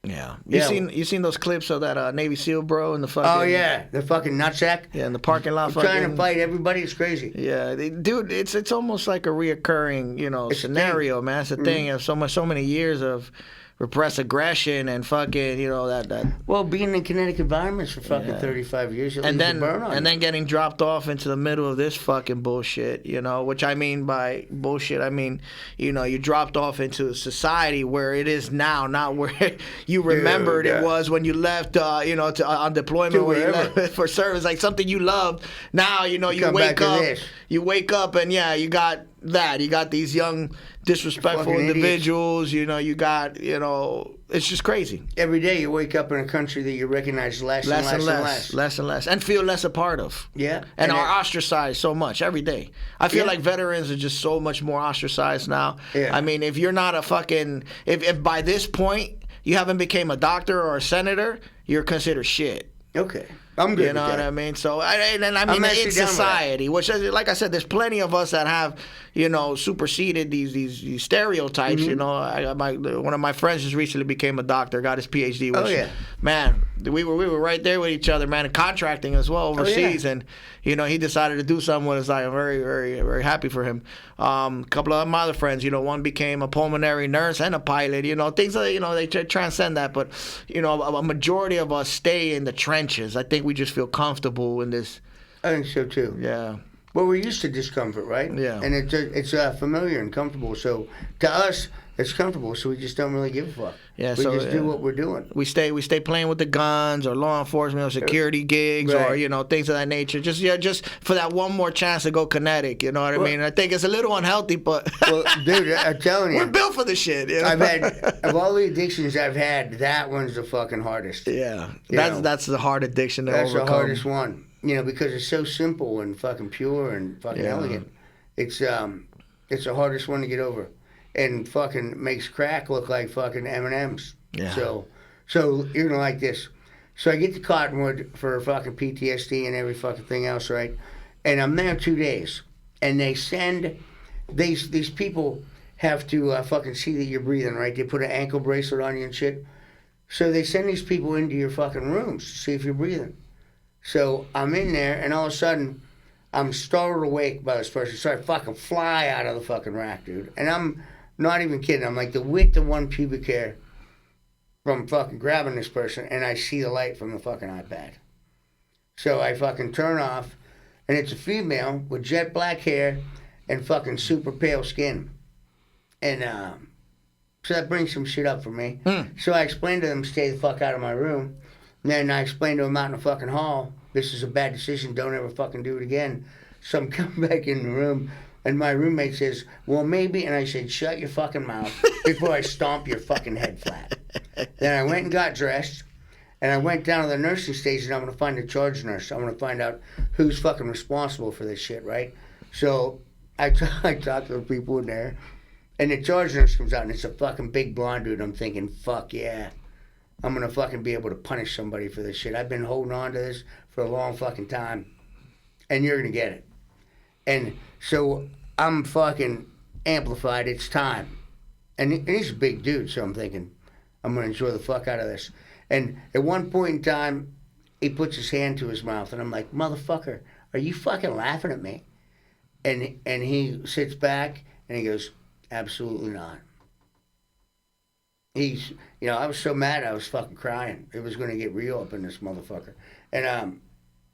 Yeah. You seen those clips of that Navy SEAL bro in the fucking... Oh, yeah. The fucking nutsack. Yeah, in the parking lot. Trying to fight everybody. It's crazy. Yeah. Dude, it's almost like a reoccurring, scenario, man. It's a thing of so many years of repressed aggression and fucking, that. Well, being in kinetic environments for fucking 35 years, and then getting dropped off into the middle of this fucking bullshit, which I mean by bullshit, I mean, you dropped off into a society where it is now, not where you remembered it was when you left, on deployment where you left for service, like something you loved. Now, you wake up and you got that. You got these young, disrespectful individuals. You got, it's just crazy. Every day you wake up in a country that you recognize less and less. And feel less a part of. Yeah. And are ostracized so much every day. I feel like veterans are just so much more ostracized now. Yeah. I mean, if you're not a fucking, if by this point you haven't became a doctor or a senator, you're considered shit. Okay. I'm good. You know what I mean? So, in society, which, like I said, there's plenty of us that have, superseded these stereotypes. One of my friends just recently became a doctor, got his PhD. Which, man, we were right there with each other, man, and contracting as well overseas. And he decided to do something with his life. I'm very, very, very happy for him. A couple of my other friends, one became a pulmonary nurse and a pilot. Things that they transcend that. But a majority of us stay in the trenches. I think we just feel comfortable in this. I think so too. Yeah. Well, we're used to discomfort, right? Yeah. And it's familiar and comfortable. So to us, it's comfortable. So we just don't really give a fuck. Yeah, we so just do what we're doing. we stay playing with the guns or law enforcement or security gigs or Right. things of that nature. Just for that one more chance to go kinetic. You know what I mean? I think it's a little unhealthy, but Well, dude, I'm telling you, we're built for the shit. You know? I've had of all the addictions I've had, that one's the fucking hardest. yeah, You that's know, that's the hard addiction to that's overcome. the hardest one. Because it's so simple and fucking pure and fucking elegant. It's the hardest one to get over, and fucking makes crack look like fucking M&Ms. Yeah. So you're gonna like this. So I get to Cottonwood for fucking PTSD and every fucking thing else, right? And I'm there 2 days, and they send these people have to fucking see that you're breathing, right? They put an ankle bracelet on you and shit. So they send these people into your fucking rooms to see if you're breathing. So I'm in there, and all of a sudden, I'm startled awake by this person. So I fucking fly out of the fucking rack, dude. And I'm not even kidding. I'm like the width of one pubic hair from fucking grabbing this person, and I see the light from the fucking iPad. So I fucking turn off, and it's a female with jet black hair and fucking super pale skin. And so that brings some shit up for me. So I explained to them, stay the fuck out of my room. And then I explained to them out in the fucking hall, this is a bad decision, don't ever fucking do it again. So I'm coming back in the room, and my roommate says, well, maybe. And I said, shut your fucking mouth before I stomp your fucking head flat. Then I went and got dressed, and I went down to the nursing station. I'm going to find a charge nurse. I'm going to find out who's fucking responsible for this shit, right? So I talked to the people in there, and the charge nurse comes out, and it's a fucking big blonde dude. I'm thinking, fuck yeah. I'm going to fucking be able to punish somebody for this shit. I've been holding on to this for a long fucking time, and you're going to get it. And so I'm fucking amplified. It's time. And he's a big dude, so I'm thinking, I'm going to enjoy the fuck out of this. And at one point in time, he puts his hand to his mouth, and I'm like, motherfucker, are you fucking laughing at me? And he sits back, and he goes, absolutely not. I was so mad I was fucking crying. It was going to get real up in this motherfucker. And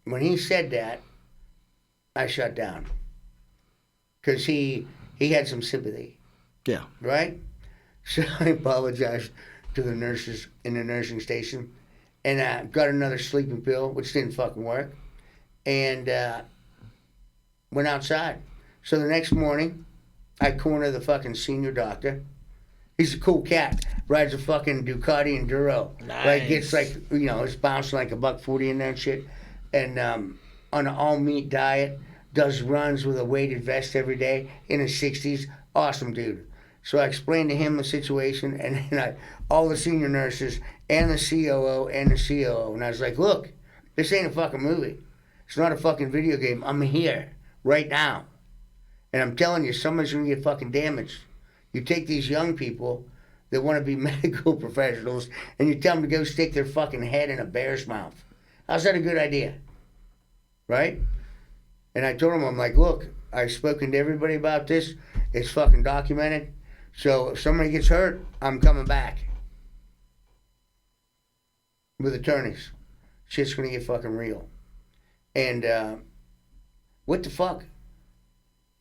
when he said that, I shut down. Because he had some sympathy. Yeah. Right? So I apologized to the nurses in the nursing station. And got another sleeping pill, which didn't fucking work. And went outside. So the next morning, I corner the fucking senior doctor. He's a cool cat. Rides a fucking Ducati Enduro. Nice. Like, gets like, it's bouncing like $1.40 in there and shit. And on an all-meat diet. Does runs with a weighted vest every day in his 60s. Awesome dude. So I explained to him the situation, and then all the senior nurses and the COO and the COO. And I was like, look, this ain't a fucking movie. It's not a fucking video game. I'm here right now. And I'm telling you, someone's going to get fucking damaged. You take these young people that want to be medical professionals, and you tell them to go stick their fucking head in a bear's mouth. How's that a good idea? Right? And I told him, I'm like, look, I've spoken to everybody about this. It's fucking documented. So if somebody gets hurt, I'm coming back. With attorneys. Shit's going to get fucking real. And what the fuck?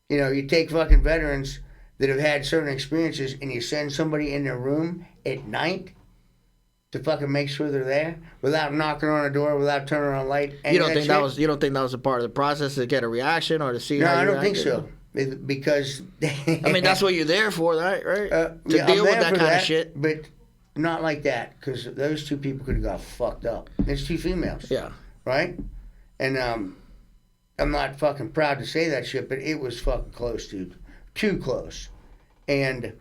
You take fucking veterans that have had certain experiences, and you send somebody in their room at night to fucking make sure they're there without knocking on a door, without turning on a light. You don't think that was a part of the process to get a reaction or to see? No, how I you don't think reacted? so. Because I mean, that's what you're there for, right? To yeah, deal I'm with there that for kind of shit. But not like that, because those two people could have got fucked up. It's two females. Yeah. Right? And I'm not fucking proud to say that shit, but it was fucking close, dude. Too close. And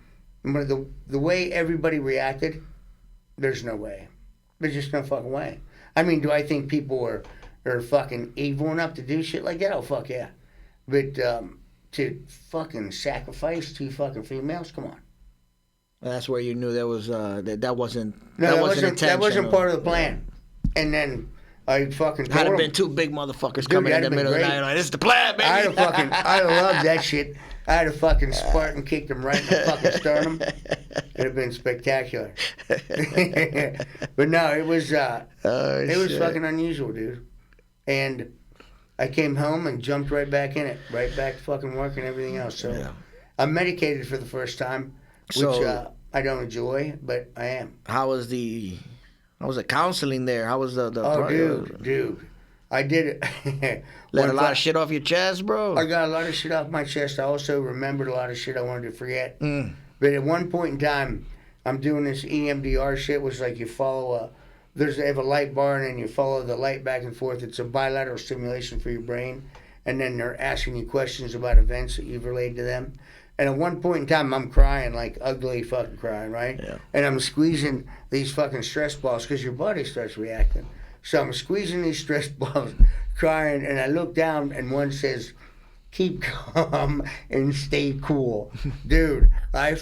the way everybody reacted, there's no way. There's just no fucking way. I mean, do I think people are fucking evil enough to do shit like that? Oh, fuck yeah. But to fucking sacrifice two fucking females? Come on. Well, that's where you knew there was that wasn't That wasn't intentional. part of the plan. Yeah. And then I fucking told Had it him, been two big motherfuckers Dude, coming in that'd the have middle been of the great. night, like, this is the plan, baby. I'd have loved that shit. I'd have fucking Spartan kicked him right in the fucking sternum. It'd have been spectacular. But no, it was fucking unusual, dude. And I came home and jumped right back in it, right back to fucking work and everything else. So Yeah. I'm medicated for the first time, which So- I don't enjoy, but I am. How was the counseling there? How was the Oh, dude. I did it. let a lot of shit off your chest, bro? I got a lot of shit off my chest. I also remembered a lot of shit I wanted to forget. Mm. But at one point in time, I'm doing this EMDR shit, which is like you follow they have a light bar and then you follow the light back and forth. It's a bilateral stimulation for your brain. And then they're asking you questions about events that you've relayed to them. And at one point in time, I'm crying, like ugly fucking crying, right? Yeah. And I'm squeezing these fucking stress balls because your body starts reacting. So I'm squeezing these stress balls, crying, and I look down and one says, keep calm and stay cool. Dude, I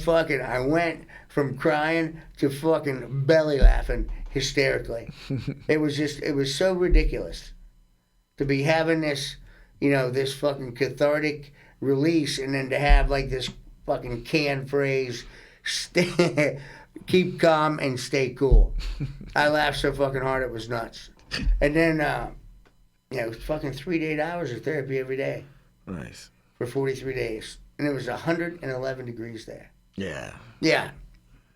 went from crying to fucking belly laughing hysterically. It was so ridiculous to be having this, this fucking cathartic release and then to have like this fucking canned phrase, keep calm and stay cool. I laughed so fucking hard it was nuts. And then, it was fucking 3 to 8 hours of therapy every day. Nice. For 43 days. And it was 111 degrees there. Yeah. Yeah.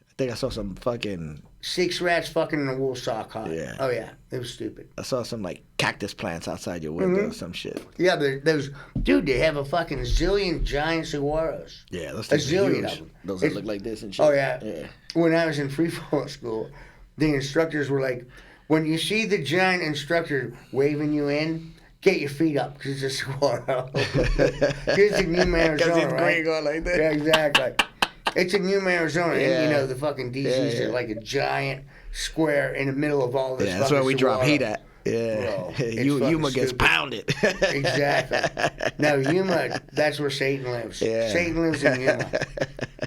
I think I saw some fucking... 6 rats fucking in a wool sock hot. Yeah. Oh, yeah. It was stupid. I saw some, like, cactus plants outside your window or some shit. Yeah, dude, they have a fucking zillion giant saguaros. Yeah, those A things are zillion huge. of them. Those that look like this and shit. Oh, yeah. When I was in free fall school, the instructors were like, when you see the giant instructor waving you in, get your feet up because it's a saguaro. It's in Yuma, Arizona, right? Going like that. Yeah, exactly. It's in Yuma, Arizona, Yeah. and the fucking DC's are like a giant square in the middle of all this. Yeah, that's where we drop heat at. Bro, Yeah, it's Yuma fucking gets stupid. pounded. Exactly. No, Yuma, that's where Satan lives. Yeah. Satan lives in Yuma,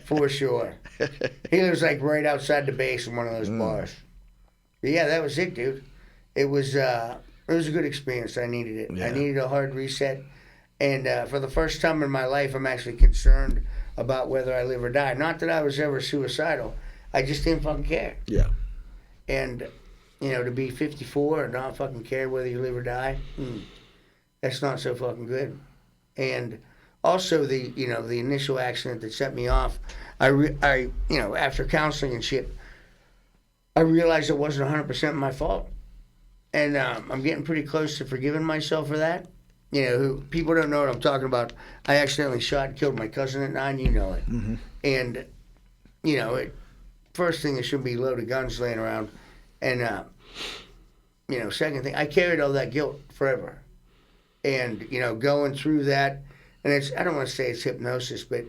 for sure. He lives like right outside the base in one of those bars. But yeah, that was it, dude. It was a good experience. I needed it. Yeah. I needed a hard reset. And for the first time in my life, I'm actually concerned about whether I live or die. Not that I was ever suicidal. I just didn't fucking care. Yeah. And, to be 54 and not fucking care whether you live or die, that's not so fucking good. And also the initial accident that set me off, I after counseling and shit, I realized it wasn't 100% my fault. And I'm getting pretty close to forgiving myself for that. People don't know what I'm talking about. I accidentally shot and killed my cousin at 9, you know it. Mm-hmm. And, first thing, there shouldn't be loaded guns laying around. And, second thing, I carried all that guilt forever. And, going through that, and I don't want to say it's hypnosis, but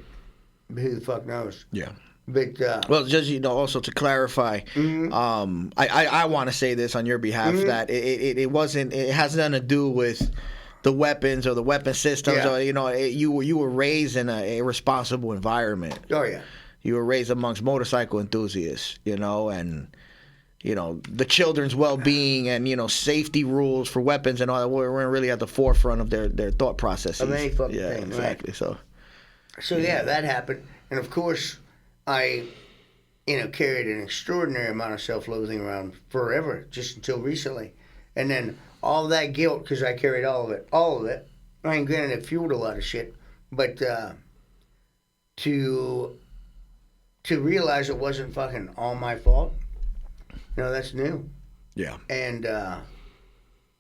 who the fuck knows? Yeah. But well, just also to clarify, I want to say this on your behalf that it wasn't. It has nothing to do with the weapons or the weapon systems. Yeah. Or you were raised in a responsible environment. Oh yeah. You were raised amongst motorcycle enthusiasts, and the children's well-being and safety rules for weapons and all that were really at the forefront of their thought processes. Of any fucking yeah, thing, exactly. Right. So yeah, that happened, and of course, I, carried an extraordinary amount of self-loathing around forever, just until recently, and then all that guilt because I carried all of it. I mean, granted, it fueled a lot of shit, but to realize it wasn't fucking all my fault, that's new. Yeah. And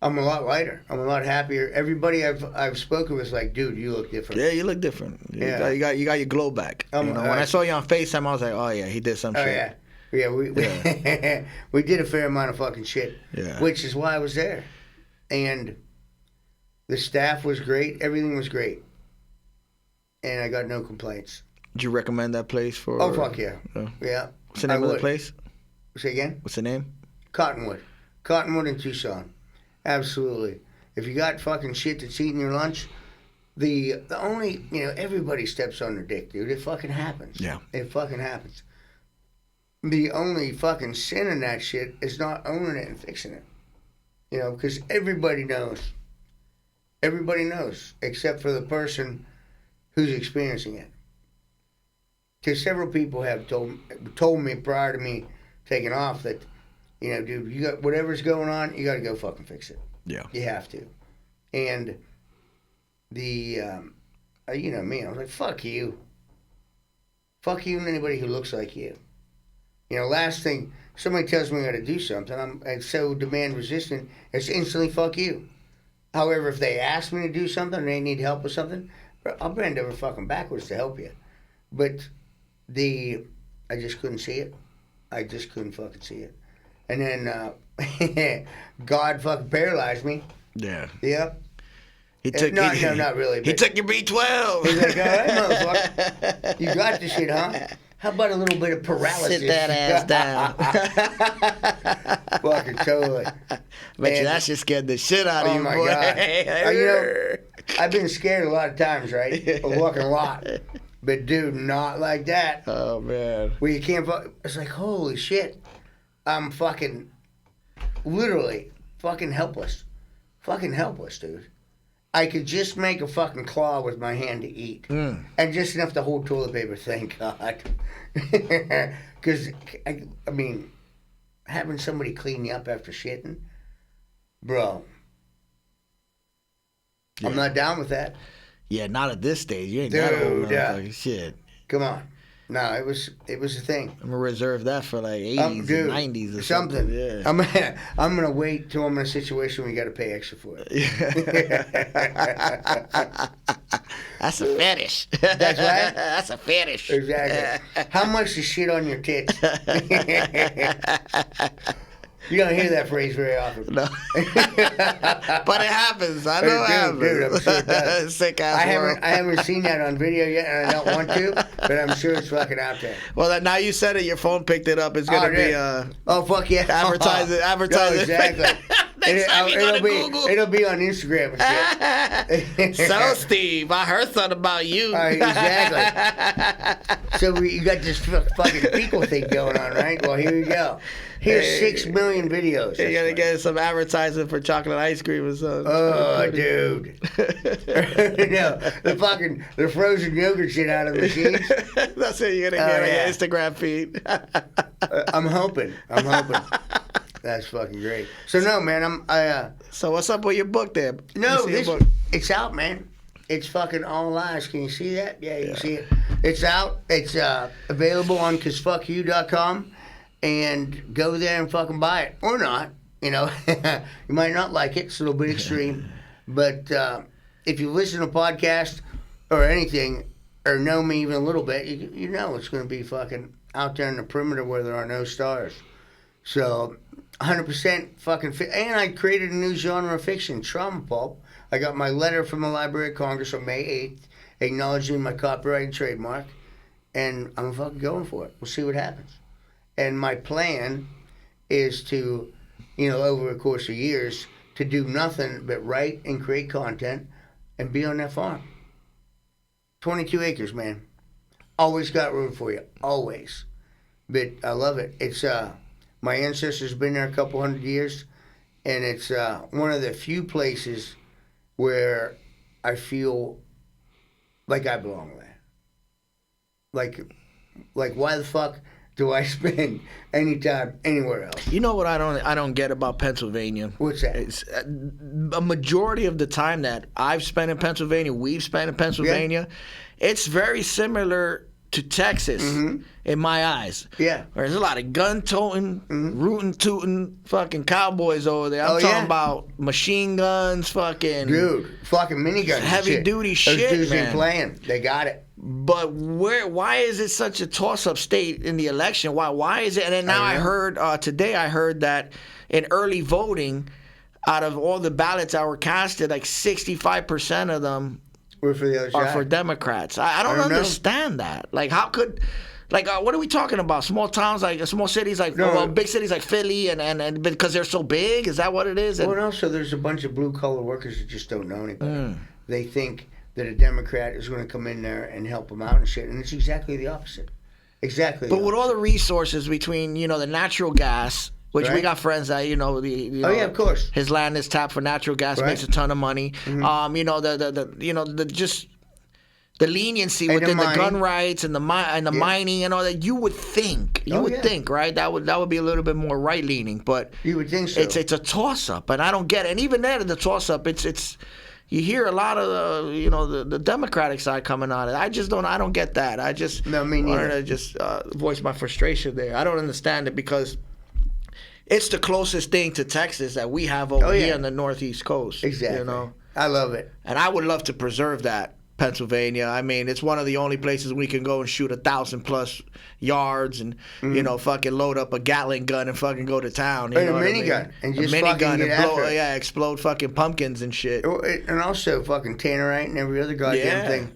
I'm a lot lighter. I'm a lot happier. Everybody I've spoken with is like, dude, you look different. Yeah, you look different. Yeah. You got your glow back. When I saw you on FaceTime, I was like, oh yeah, he did some shit. Yeah. Yeah, we did a fair amount of fucking shit. Yeah. Which is why I was there. And the staff was great. Everything was great. And I got no complaints. Would you recommend that place for? Oh, fuck yeah. Yeah. What's the name of the place? Say again? What's the name? Cottonwood. Cottonwood in Tucson. Absolutely. If you got fucking shit that's eating your lunch, the only, everybody steps on their dick, dude. It fucking happens. Yeah. It fucking happens. The only fucking sin in that shit is not owning it and fixing it. Because everybody knows. Everybody knows, except for the person who's experiencing it. Because several people have told me prior to me taking off that, dude, you got whatever's going on, you got to go fucking fix it. Yeah. You have to. And the, me, I was like, fuck you. Fuck you and anybody who looks like you. Last thing, somebody tells me I got to do something, I'm so demand resistant, it's instantly fuck you. However, if they ask me to do something and they need help with something, I'll bend over fucking backwards to help you. But I just couldn't see it. I just couldn't fucking see it. And then God fucking paralyzed me. Yeah. Yep. He took no, not really. He took your B12. He's like, all right, motherfucker. You got this shit, huh? How about a little bit of paralysis? Sit that ass down. Fucking totally. Bet you that shit scared the shit out of you, my boy. God. I've been scared a lot of times, right? Walking a lot. But, dude, not like that. Oh, man. Where you can't it's like, holy shit. I'm fucking, literally, fucking helpless. Fucking helpless, dude. I could just make a fucking claw with my hand to eat. And just enough to hold toilet paper, thank God. Because, I mean, having somebody clean you up after shitting, bro, yeah. I'm not down with that. Yeah, not at this stage. You ain't got a whole motherfucking shit. Come on. No, it was a thing. I'm gonna reserve that for like 80s and 90s or something. Yeah. I'm gonna wait till I'm in a situation where you got to pay extra for it. That's a fetish. That's right. That's a fetish. Exactly. How much is shit on your tits? You don't hear that phrase very often. No. But it happens. I know it happens. Dude, I'm sure it does. Sick ass I haven't seen that on video yet, and I don't want to, but I'm sure it's fucking out there. Well, now you said it, your phone picked it up. It's going to be... oh, fuck yeah. Advertising. No, exactly. It'll be on Instagram and shit. So, Steve, I heard something about you. Exactly. So you got this fucking fecal thing going on, right? Well, here you go. Here's 6 million videos. You gotta get some advertising for chocolate ice cream or something. Oh, dude. The frozen yogurt shit out of the machines. That's it. You're gonna get on your Instagram feed. I'm hoping. That's fucking great. So no, man, So what's up with your book there? No, it's out, man. It's fucking all lies. Can you see that? Yeah, you can see it. It's out. It's available on causefuckyou.com. And go there and fucking buy it. Or not. You might not like it. It's a little bit extreme. But if you listen to a podcast or anything, or know me even a little bit, you know it's going to be fucking out there in the perimeter where there are no stars. So, 100% fucking fit. And I created a new genre of fiction, trauma pulp. I got my letter from the Library of Congress on May 8th, acknowledging my copyright and trademark. And I'm fucking going for it. We'll see what happens. And my plan is to, over the course of years, to do nothing but write and create content and be on that farm. 22 acres, man. Always got room for you. Always. But I love it. It's, my ancestors been there a couple 100 years, and it's one of the few places where I feel like I belong there. Like why the fuck do I spend any time anywhere else? You know what I don't get about Pennsylvania? What's that? It's a majority of the time that I've spent in Pennsylvania, we've spent in Pennsylvania, it's very similar to Texas in my eyes. Yeah. There's a lot of gun-toting, rootin'-tootin' fucking cowboys over there. I'm talking about machine guns, fucking... Dude, fucking miniguns. Heavy-duty shit, Those dudes man. ain't playing. They got it. But why is it such a toss-up state in the election? Why is it? And then now I heard today I heard that in early voting, out of all the ballots that were casted, like 65% of them We're for the other side. are for Democrats. I don't understand that. Like, how could? Like, what are we talking about? Small towns, like small cities, like big cities like Philly, and because they're so big, is that what it is? Well, and also there's a bunch of blue-collar workers that just don't know anybody. They think that a Democrat is going to come in there and help them out and shit, and it's exactly the opposite. Exactly. But with all the resources between, the natural gas, which we got friends that, of course. His land is tapped for natural gas, makes a ton of money. The leniency and within the gun rights and the mining and all that, you would think, right? That would be a little bit more right leaning, but you would think so. It's a toss up, and I don't get it. And even then, the toss up, it's you hear a lot of the Democratic side coming on it. I don't get that. I just No, me neither. wanted to just voice my frustration there. I don't understand it because it's the closest thing to Texas that we have over here on the Northeast coast. Exactly. You know, I love it. and I would love to preserve that. Pennsylvania. I mean, it's one of the only places we can go and shoot 1,000+ yards and fucking load up a Gatling gun and fucking go to town. You And know a what I minigun mean? and A just minigun fucking and get after it. explode fucking pumpkins and shit. And also fucking tannerite and every other goddamn Yeah. thing.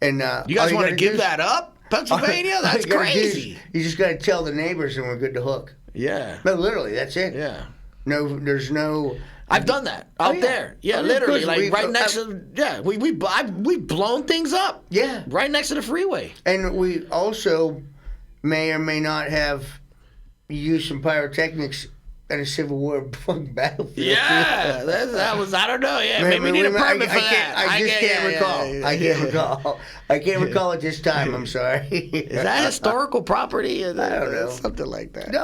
And You guys want to gotta give do that up, Pennsylvania? all That's you gotta do is crazy. You just got to tell the neighbors and we're good to hook. Yeah, No, literally, that's it. yeah. No, there's no. I've done that out yeah. there. Yeah, Oh, yeah, literally, of course, like we've- right next to we've blown things up. Yeah. Right next to the freeway. And we also may or may not have used some pyrotechnics in a Civil War fucking battlefield. Yeah, that was, I don't know. Yeah, maybe we need a permit for that. I just can't recall. I can't recall. I can't recall at this time. I'm sorry. Is that historical property? I don't know. Something like that. No,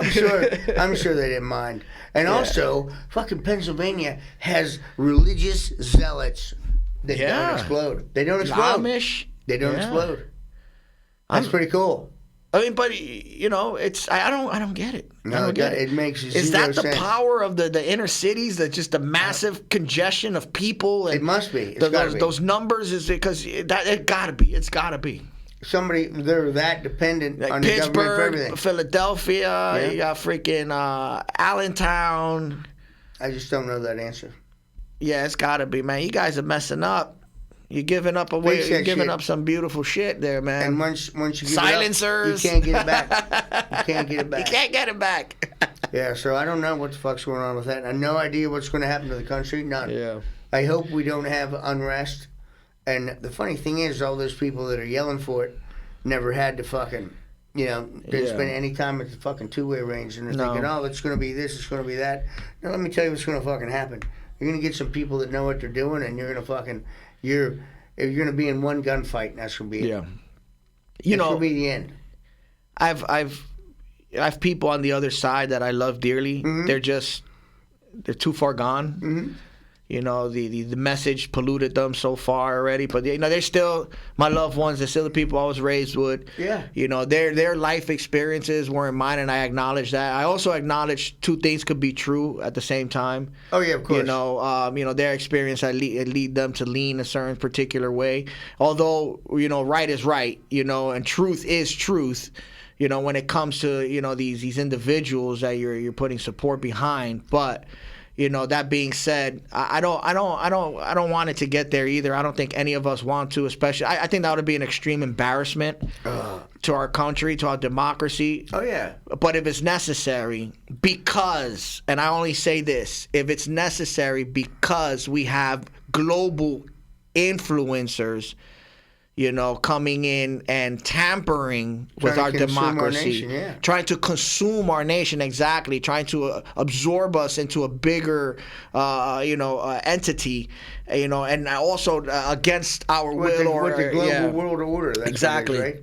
I'm sure they didn't mind. And also, fucking Pennsylvania has religious zealots that don't explode. They don't explode. Amish. They don't explode. That's pretty cool. I mean, but it's I don't get it. I No, don't get it makes zero Is that the sense. power of the inner cities? That just the massive congestion of people? And It must be. It's gotta be. those numbers is because it gotta be. It's gotta be. They're that dependent Like on the government for Pittsburgh, everything. Philadelphia, you got freaking Allentown. I just don't know that answer. Yeah, it's gotta be, man. You guys are messing up. You're giving up Fix You're that giving shit. up some beautiful shit there, man. And once you give Silencers. it up, you can't get it back. You can't get it back. You can't get it back. Yeah, so I don't know what the fuck's going on with that. I have no idea what's going to happen to the country. None. Yeah. I hope we don't have unrest. And the funny thing is, all those people that are yelling for it never had to fucking, didn't spend any time at the fucking two-way range. And they're thinking, oh, it's going to be this, it's going to be that. Now, let me tell you what's going to fucking happen. You're going to get some people that know what they're doing, and you're going to fucking, you're going to be in one gunfight, and that's going to be it. Yeah. That's going to be the end. I've people on the other side that I love dearly. Mm-hmm. They're too far gone. Mm-hmm. The message polluted them so far already. But they're still my loved ones. They're still the people I was raised with. Yeah. Their life experiences weren't mine, and I acknowledge that. I also acknowledge two things could be true at the same time. Oh, yeah, of course. Their experience lead them to lean a certain particular way. Although right is right. And truth is truth. When it comes to these individuals that you're putting support behind, but that being said, I don't want it to get there either. I don't think any of us want to, especially. I think that would be an extreme embarrassment to our country, to our democracy. Oh, yeah. But if it's necessary, because, and I only say this, if it's necessary because we have global influencers coming in and tampering with our democracy, trying to consume our nation, exactly, trying to absorb us into a bigger, entity, and also against our will with the global world order. That's exactly. What it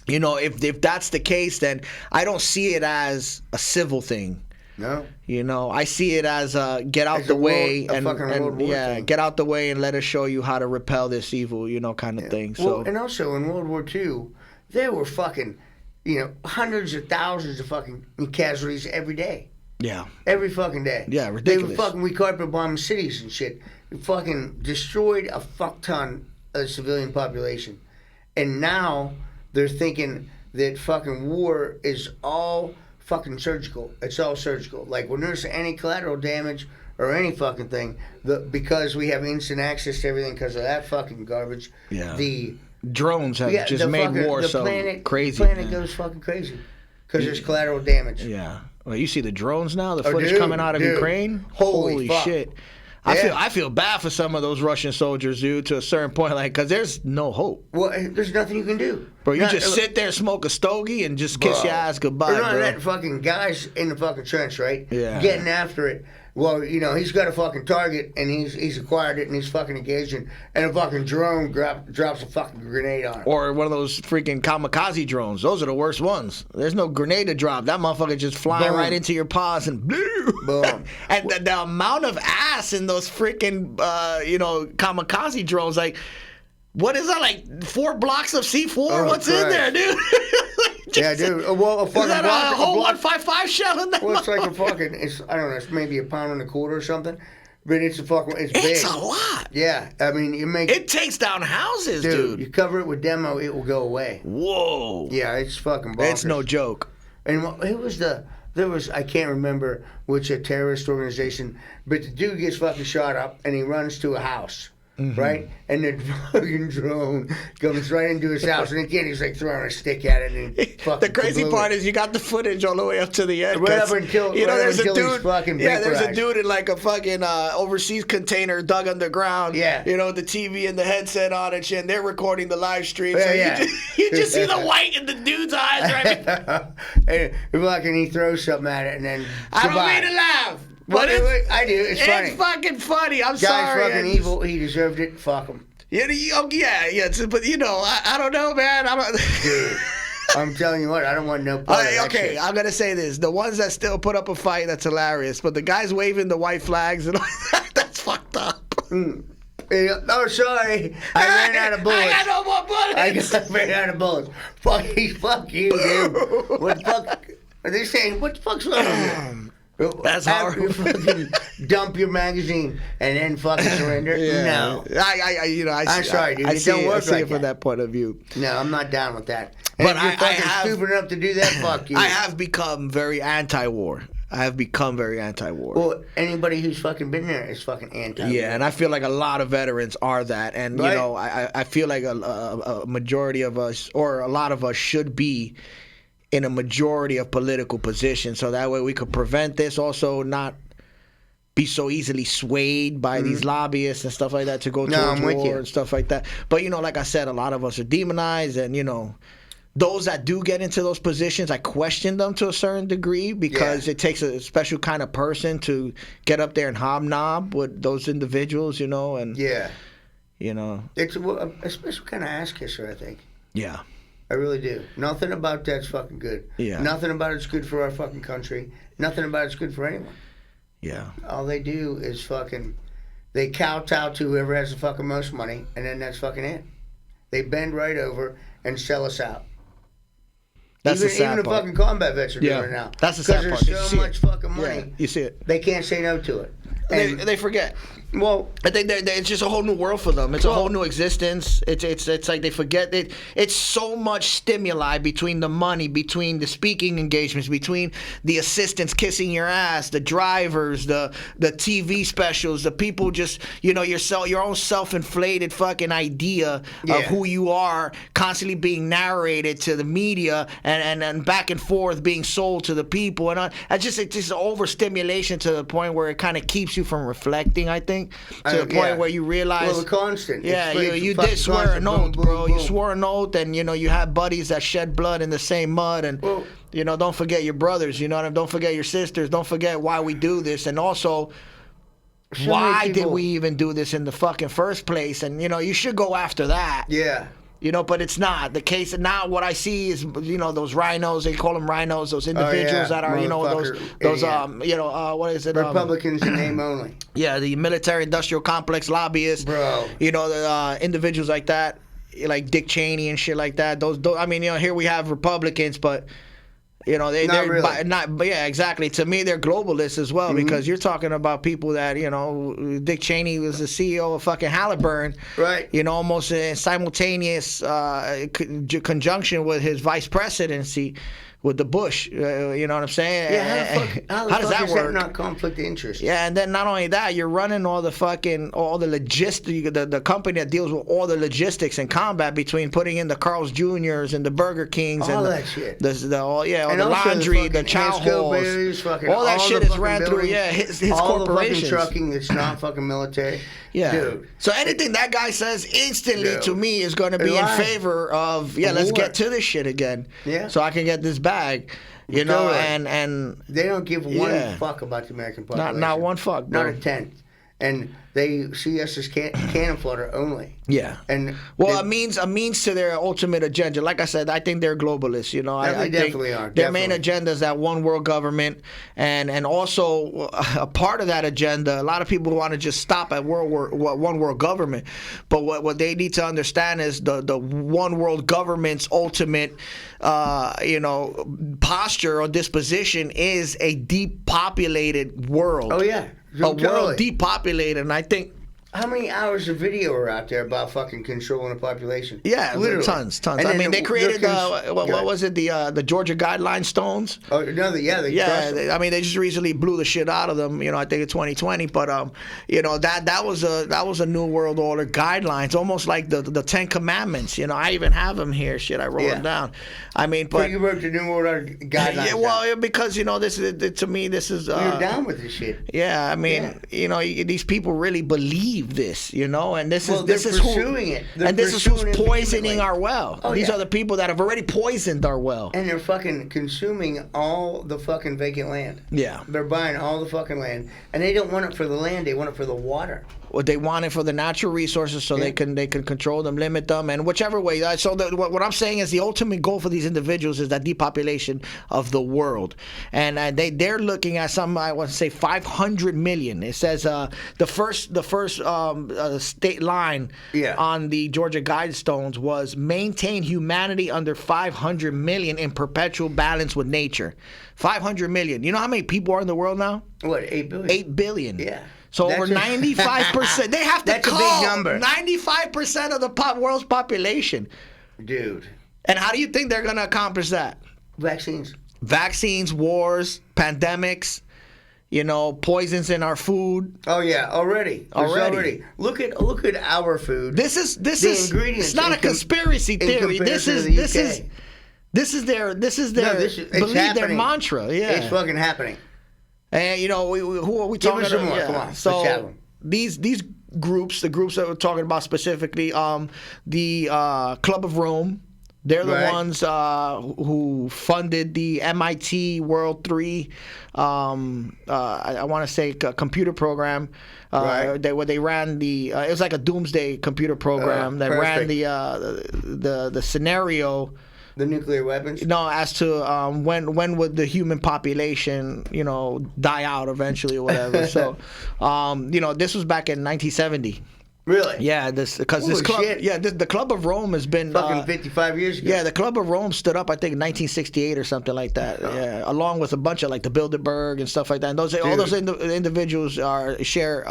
is, right? If that's the case, then I don't see it as a civil thing. No. I see it as get out It's the a way world- a fucking world war thing. get out the way and let us show you how to repel this evil, kind of thing. So Well, and also in World War II, there were fucking, hundreds of thousands of fucking casualties every day. yeah, Every fucking day. Yeah, ridiculous. We carpet bombed cities and shit. We fucking destroyed a fuck ton of the civilian population. And now they're thinking that fucking war is all fucking surgical. It's all surgical. Like when there's any collateral damage or any fucking thing, because we have instant access to everything because of that fucking garbage. Yeah. The drones have just the made fucking, war the so planet, crazy. The planet man. goes fucking crazy because there's collateral damage. Yeah. Well, you see the drones now, the Oh, footage dude, coming out of dude. Ukraine. Holy fuck. shit. Yeah. I feel bad for some of those Russian soldiers, dude, to a certain point, because there's no hope. Well, there's nothing you can do. Bro, you just sit there, smoke a stogie, and just kiss your ass goodbye, They're not bro. that fucking guys in the fucking trench, right? Yeah. Getting after it. Well, you know, he's got a fucking target, and he's acquired it, and he's fucking engaging, and a fucking drone drops a fucking grenade on him. Or one of those freaking kamikaze drones. Those are the worst ones. There's no grenade to drop. That motherfucker just flying Boom. right into your paws and Boom. And the amount of ass in those freaking, kamikaze drones, like, what is that, like 4 blocks of C4? Oh, What's in there, dude? Yeah, dude. Well, a fucking Is that block, a whole block, 155 shell in that? well, it's like a fucking, I don't know, it's maybe a pound and a quarter or something, but it's big. It's a lot. Yeah, I mean, It takes down houses, dude. You cover it with demo, it will go away. Whoa. Yeah, it's fucking bonkers. It's no joke. And there was, I can't remember which terrorist organization, but the dude gets fucking shot up and he runs to a house. Mm-hmm. Right? And the fucking drone comes right into his house, and again, he's like throwing a stick at it. And fucking the crazy part is you got the footage all the way up to the end. Right up until, there's a dude. Fucking there's a dude in like a fucking overseas container dug underground. Yeah. The TV and the headset on and shit, and they're recording the live stream. So yeah. you just see the white in the dude's eyes, right? And fucking he throws something at it, and then I don't mean to laugh. But I do. It's funny. It's fucking funny. I'm Guy's sorry. Guy's fucking evil. He deserved it. Fuck him. Yeah. But I don't know, man. Dude, I'm telling you what. I don't want no part of that okay, shit. I'm gonna say this: the ones that still put up a fight, that's hilarious. But the guys waving the white flags and all that's fucked up. Oh, sorry. I ran out of bullets. I got no more bullets. I ran out of bullets. Fuck you, dude. What the fuck? Are they saying, what the fuck's wrong with you? That's hard. You fucking dump your magazine and then fucking surrender? Yeah. No. I'm sorry, dude. It don't work I see like it from that point of view. No, I'm not down with that. And But if you're fucking stupid enough to do that, fuck you. I have become very anti-war. Well, anybody who's fucking been there is fucking anti-war. Yeah, and I feel like a lot of veterans are that. And, right? I feel like a majority of us, or a lot of us, should be in a majority of political positions, so that way we could prevent this, also not be so easily swayed by these lobbyists and stuff like that to go towards war and stuff like that. But, like I said, a lot of us are demonized, and, those that do get into those positions, I question them to a certain degree, because it takes a special kind of person to get up there and hobnob with those individuals, and... Yeah. It's a special kind of ass kisser, I think. Yeah. I really do. Nothing about that's fucking good. Yeah. Nothing about it's good for our fucking country. Nothing about it's good for anyone. Yeah. All they do is they kowtow to whoever has the fucking most money, and then that's fucking it. They bend right over and sell us out. That's the sad even the part. fucking combat vets are doing it now. That's the sad part. Because there's so much fucking money. Yeah, you see it. They can't say no to it. And They forget. Well, I think it's just a whole new world for them. It's a whole new existence. It's like they forget it. It's so much stimuli between the money, between the speaking engagements, between the assistants kissing your ass, the drivers, the TV specials, the people just your own self-inflated fucking idea of who you are constantly being narrated to the media and back and forth being sold to the people, and it's just overstimulation to the point where it kind of keeps you from reflecting, I think. To the point where you realize... Well, the constant. Yeah, you did swear an oath, bro. You swore an oath, and, you had buddies that shed blood in the same mud, and, don't forget your brothers, don't forget your sisters, don't forget why we do this, and also... Why did we even do this in the fucking first place? And, you should go after that. Yeah. But it's not the case. Now what I see is, those rhinos, they call them rhinos, those individuals that are, what is it? Republicans in name only. Yeah, the military-industrial complex lobbyists. Bro. The individuals like that, like Dick Cheney and shit like that. Those here we have Republicans, but... they're really. But yeah, exactly. To me, they're globalists as well, because you're talking about people that, Dick Cheney was the CEO of fucking Halliburton. Right. Almost in simultaneous conjunction with his vice presidency with the Bush. You know what I'm saying? Yeah, how does that work? Is that not conflict of interest? Yeah, and then not only that, you're running all the logistics, the company that deals with all the logistics and combat between putting in the Carl's Juniors and the Burger Kings all and that shit. The laundry, the chow halls, all that shit is ran through. Yeah, his all corporations. The fucking trucking that's not fucking military. Yeah. Dude. So anything that guy says instantly to me is going to be in favor of, let's get to this shit again. Yeah. So I can get this bag. You know, Totally. and They don't give one Yeah. fuck about the American population. not one fuck, bro. Not a tenth. And they see us as cannon fodder only. Yeah. And Well, they- a means to their ultimate agenda. Like I said, I think they're globalists. You know, They I think definitely are, Their main definitely. agenda is that one world government, and also a part of that agenda. A lot of people want to just stop at one world government, but what they need to understand is the one world government's ultimate, posture or disposition is a depopulated world. Oh yeah. A world depopulated, and I think. How many hours of video are out there about fucking controlling the population? Yeah, Literally. tons. And I then mean, they created what Go was it? The Georgia Guideline Stones. Oh no, they crushed them. I mean, they just recently blew the shit out of them. I think in 2020. But that was a New World Order guidelines, almost like the Ten Commandments. I even have them here. Shit, I wrote them down. I mean, But but you wrote the New World Order guidelines. yeah, well, because this is to me this is. you're down with this shit. Yeah, I mean, these people really believe this, and this Well, is this they're is pursuing it. They're and this is who's pursuing it poisoning vehemently. our well. Oh, These yeah. are the people that have already poisoned our well. And they're fucking consuming all the fucking vacant land. Yeah. They're buying all the fucking land, and they don't want it for the land. They want it for the water. What they want it for the natural resources, so they can control them, limit them, and whichever way. So what I'm saying is the ultimate goal for these individuals is that depopulation of the world, and they're looking at some, I want to say 500 million. It says the first state line on the Georgia Guidestones was maintain humanity under 500 million in perpetual balance with nature. 500 million. You know how many people are in the world now? What, 8 billion? 8 billion. Yeah. So That's over 95%. They have to That's a big call number. 95% of the world's population. Dude. And how do you think they're going to accomplish that? Vaccines. Vaccines, wars, pandemics, poisons in our food. Oh yeah, already. There's Already. Look at our food. This is ingredients it's not a in conspiracy in theory. This comparison is to the this UK. is this is their No, it's believe, their happening. mantra. Yeah. It's fucking happening. And who are we Give talking us some about? more. Come on, let's So have 'em. these groups, the groups that we're talking about specifically, the Club of Rome. They're the Right. ones who funded the MIT World 3. I want to say computer program. Right. Where they ran the. It was like a doomsday computer program that ran the scenario. The nuclear weapons. No, as to when would the human population, die out eventually or whatever. So, this was back in 1970. Really? Yeah, this Holy club. shit. Yeah, the Club of Rome has been Fucking 55 years ago. Yeah, the Club of Rome stood up, I think, in 1968 or something like that. Yeah, along with a bunch of like the Bilderberg and stuff like that. And all those individuals share,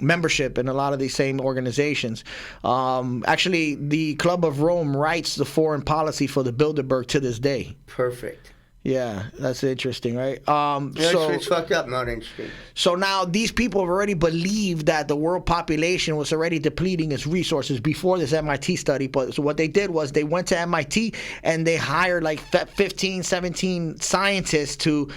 membership in a lot of these same organizations. Actually, the Club of Rome writes the foreign policy for the Bilderberg to this day. Perfect. Yeah, that's interesting, right? It's fucked up, not interesting. So now these people have already believed that the world population was already depleting its resources before this MIT study. But so what they did was they went to MIT and they hired like 15, 17 scientists to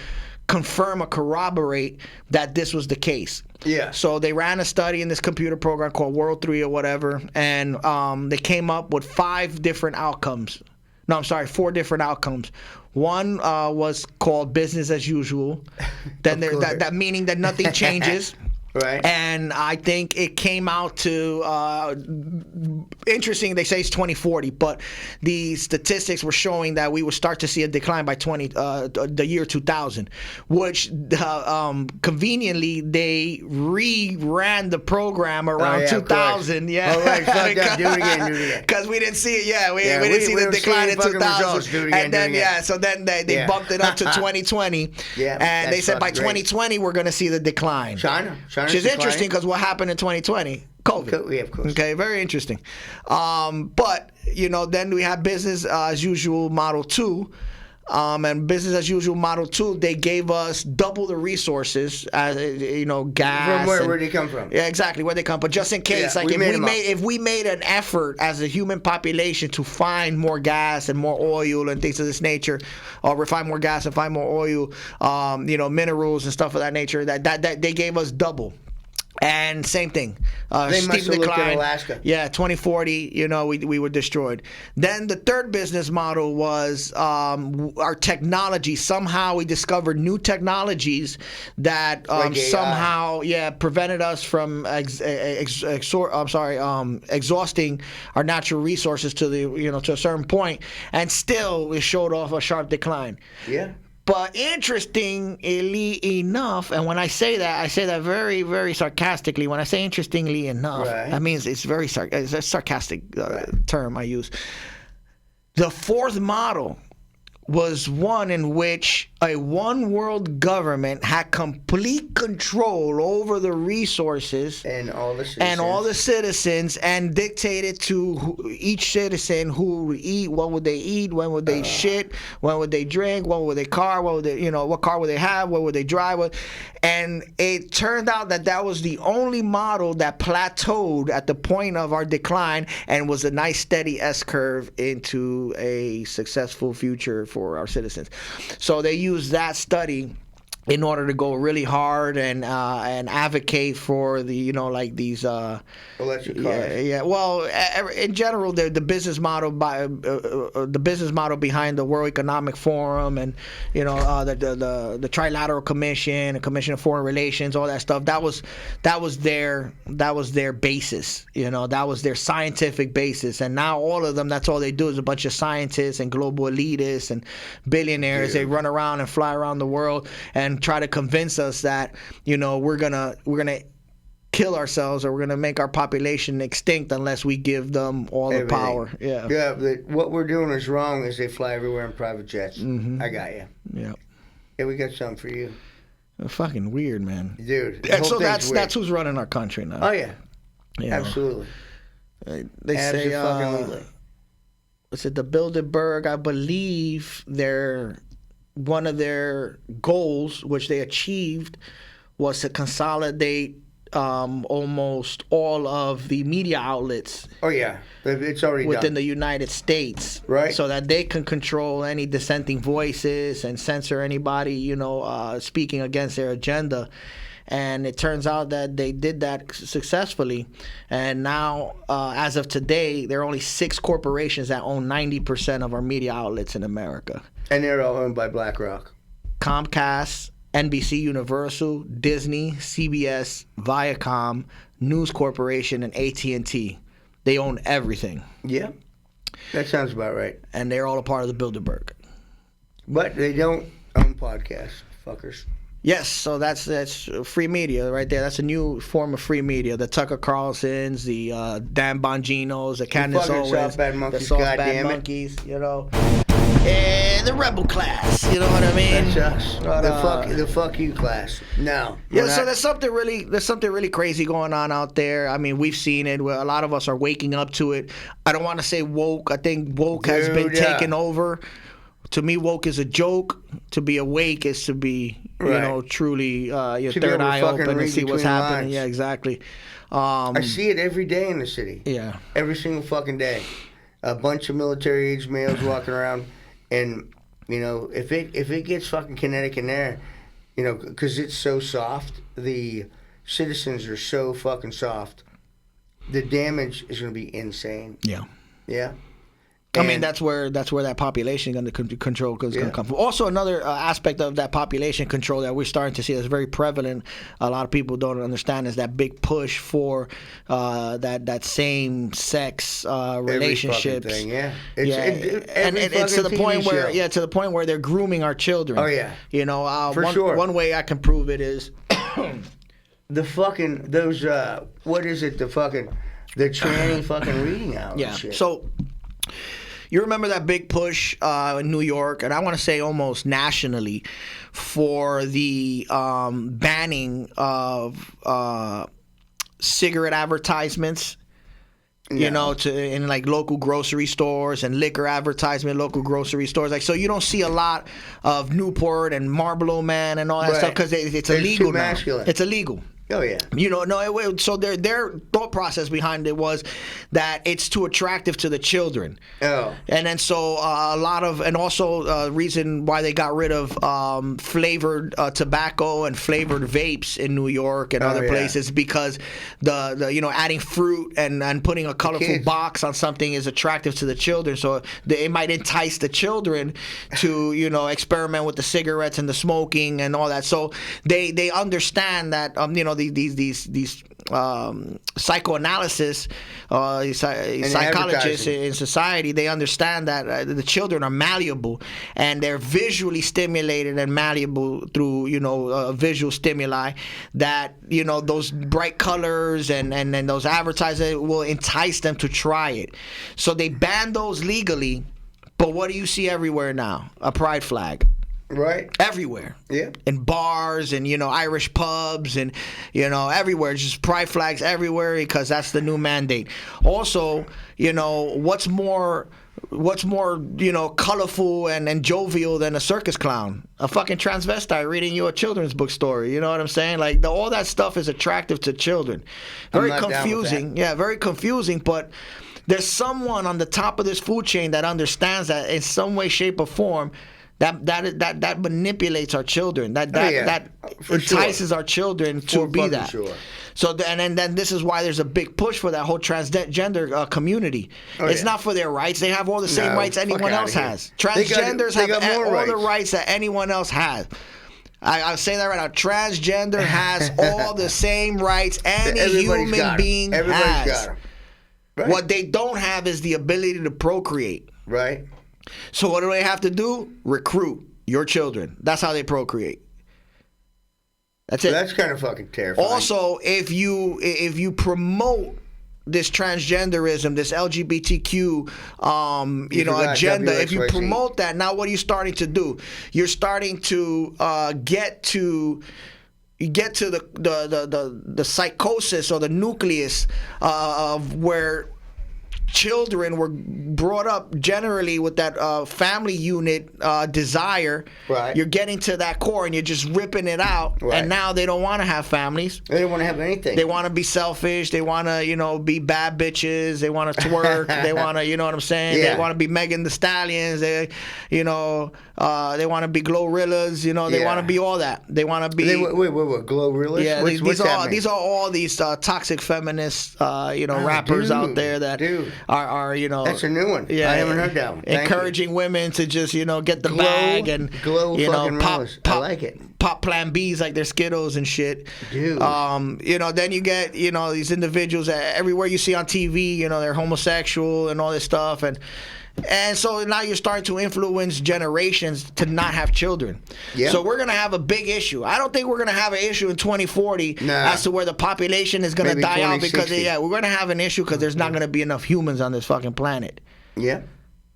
confirm or corroborate that this was the case. Yeah. So they ran a study in this computer program called World 3 or whatever, and they came up with 4 different outcomes. One was called business as usual. Then that meaning that nothing changes. Right. And I think it came out to interesting. They say it's 2040, but the statistics were showing that we would start to see a decline by the year 2000, which conveniently they ran the program around 2000. Yeah. Oh, right. Fuck that. Do it again. Because we didn't see it. Yeah, we Yeah, didn't see we the don't see decline any in fucking 2000. results. Do it again, And then do it again. so then they bumped it up to 2020. Yeah, And they that's said by fucking great. 2020 we're going to see the decline. China's Which is declining. interesting because what happened in 2020? COVID. Yeah, of course. Okay, very interesting. But, then we have business as usual model 2. And business as usual model 2, they gave us double the resources, as gas. From where they come from? Yeah, exactly, where they come. But just in case, Yeah, like we if we made an effort as a human population to find more gas and more oil and things of this nature, or refine more gas and find more oil, minerals and stuff of that nature, that they gave us double. And same thing. They Steep must have looked at decline. Alaska. Yeah, 2040, we were destroyed. Then the third business model was our technology. Somehow we discovered new technologies that Like AI. somehow, prevented us from exhausting our natural resources to to a certain point, and still it showed off a sharp decline. Yeah. But interestingly enough, and when I say that very, very sarcastically. When I say interestingly enough, Right. that means it's it's a sarcastic term I use. The fourth model was one in which a one world government had complete control over the resources And all the citizens. and dictated to each citizen who would eat, what would they eat, when would they shit, when would they drink, what would they car, what would they, what car would they have, what would they drive with. And it turned out that was the only model that plateaued at the point of our decline and was a nice steady S curve into a successful future for our citizens. So they used that study in order to go really hard and advocate for the these Electric cars. yeah. Well, in general, the business model behind the World Economic Forum and the Trilateral Commission, the Commission of Foreign Relations, all that stuff. That was their basis. That was their scientific basis. And now all of them, that's all they do is a bunch of scientists and global elitists and billionaires. Yeah. They run around and fly around the world and try to convince us that we're gonna kill ourselves, or we're gonna make our population extinct unless we give them all the power. Yeah. Yeah. What we're doing is wrong. Is they fly everywhere in private jets. Mm-hmm. I got you. Yeah. Yeah, we got something for you, Fucking weird, man. dude. the And whole so thing's that's weird. who's running our country now. Oh yeah, You know, absolutely. They say Absolutely. is it the Bilderberg? I believe one of their goals, which they achieved, was to consolidate almost all of the media outlets Oh yeah, it's already within done. the United States, Right. So that they can control any dissenting voices and censor anybody, speaking against their agenda. And it turns out that they did that successfully. And now, as of today, there are only 6 corporations that own 90% of our media outlets in America. And they're all owned by BlackRock. Comcast, NBC Universal, Disney, CBS, Viacom, News Corporation, and AT&T. They own everything. Yeah, that sounds about right. And they're all a part of the Bilderberg. But they don't own podcasts, fuckers. Yes, so that's free media right there. That's a new form of free media. The Tucker Carlsons, the Dan Bonginos, the Candace fucking Owens, SOF Bad the Monkeys, SOF Bad goddammit. Monkeys, and the rebel class. You know what I mean? That's us. But, The fuck you class. No. Yeah, we're so not- there's something really crazy going on out there. I mean, we've seen it. A lot of us are waking up to it. I don't want to say woke. I think woke has been Dude, yeah. taken over. To me, woke is a joke. To be awake is to be, Right. truly your To be third able to eye fucking open and read see what's between happening. lines. Yeah, exactly. I see it every day in the city. Yeah. Every single fucking day. A bunch of military-age males walking around, and if it gets fucking kinetic in there, because it's so soft, the citizens are so fucking soft. The damage is going to be insane. Yeah. Yeah. I mean, And- that's where that population under control is going Yeah. to come from. Also, another aspect of that population control that we're starting to see that's very prevalent, a lot of people don't understand, is that big push for that same sex relationships. Every fucking thing, yeah. And it's to the point where to the point where they're grooming our children. Oh, yeah. For sure. One way I can prove it is the fucking those what is it? The tranny fucking reading out. yeah. And shit. So. You remember that big push in New York, and I want to say almost nationally, for the banning of cigarette advertisements. No. In like local grocery stores and liquor advertisement, local grocery stores. Like, so you don't see a lot of Newport and Marlboro Man and all that Right. stuff because it's They're illegal too now. masculine. It's illegal. Oh yeah. You know, so their thought process behind it was that it's too attractive to the children. Oh. And then so a lot of, and also reason why they got rid of flavored tobacco and flavored vapes in New York and other places, because the you know, adding fruit and putting a colorful box on something is attractive to the children. So it might entice the children to, you know, experiment with the cigarettes and the smoking and all that. So they understand that you know, these psychoanalysis, psychologists in society, they understand that the children are malleable, and they're visually stimulated and malleable through, you know, visual stimuli, that, you know, those bright colors and those advertisements will entice them to try it. So they ban those legally, but what do you see everywhere now? A pride flag. Right. Everywhere. Yeah. In bars and, you know, Irish pubs and, you know, everywhere. Just pride flags everywhere, because that's the new mandate. Also, you know, what's more, you know, colorful and jovial than a circus clown? A fucking transvestite reading you a children's book story. You know what I'm saying? Like, all that stuff is attractive to children. Very confusing. Yeah, very confusing, but there's someone on the top of this food chain that understands that in some way, shape, or form. That manipulates our children. That entices our children to be that. Sure. So and then this is why there's a big push for that whole transgender community. It's not for their rights. They have all the same rights anyone else has. Transgenders have all the rights that anyone else has. I'll say that right now. Transgender has all the same rights any human being has. Everybody's got them. Right. What they don't have is the ability to procreate. Right. So what do they have to do? Recruit your children. That's how they procreate. That's it. That's kind of fucking terrifying. Also, if you promote this transgenderism, this LGBTQ, you know, agenda, if you promote that, now what are you starting to do? You're starting to get to the psychosis, or the nucleus of where children were brought up generally with that family unit desire. Right. You're getting to that core and you're just ripping it out. Right. And now they don't want to have families. They don't want to have anything. They want to be selfish. They want to, you know, be bad bitches. They want to twerk. They want to, you know what I'm saying? Yeah. They want to be Megan Thee Stallions. They, you know, they want to be Glorrillas. You know, they want to be all that. They want to be. Wait, Glorrillas? Yeah, these are all these toxic feminist, you know, rappers out there that are, you know. That's a new one. Yeah, I haven't heard that one. Encouraging women to just, you know, get the bag and, you know, pop. I like it. Pop Plan Bs like they're Skittles and shit. Dude. You know, then you get, you know, these individuals that everywhere you see on TV, you know, they're homosexual and all this stuff. And so now you're starting to influence generations to not have children. Yeah. So we're going to have a big issue. I don't think we're going to have an issue in 2040 as to where the population is going to die out, because, we're going to have an issue because there's not going to be enough humans on this fucking planet. Yeah.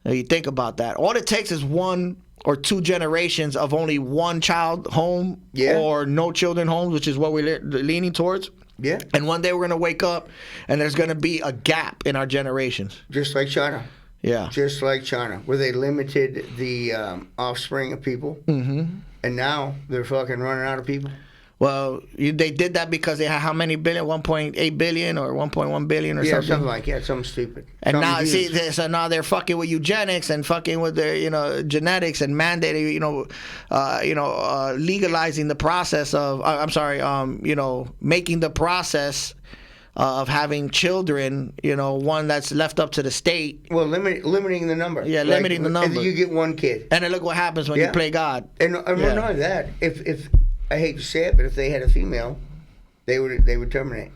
Now you think about that. All it takes is 1 or 2 generations of only one child home or no children homes, which is what we're leaning towards. Yeah. And one day we're going to wake up and there's going to be a gap in our generations. Just like China. Yeah. Just like China, where they limited the offspring of people. Mm-hmm. And now they're fucking running out of people. Well, they did that because they had how many billion? 1.8 billion or 1.1 billion or something? Yeah, something like that. Something stupid. And now, so now they're fucking with eugenics and fucking with their, you know, genetics and mandating, legalizing the process of, you know, making the process of having children, you know, one that's left up to the state. Well, limiting the number. Yeah, limiting the number. You get 1 kid. And then look what happens when you play God. And not only that, if I hate to say it, but if they had a female, they would terminate.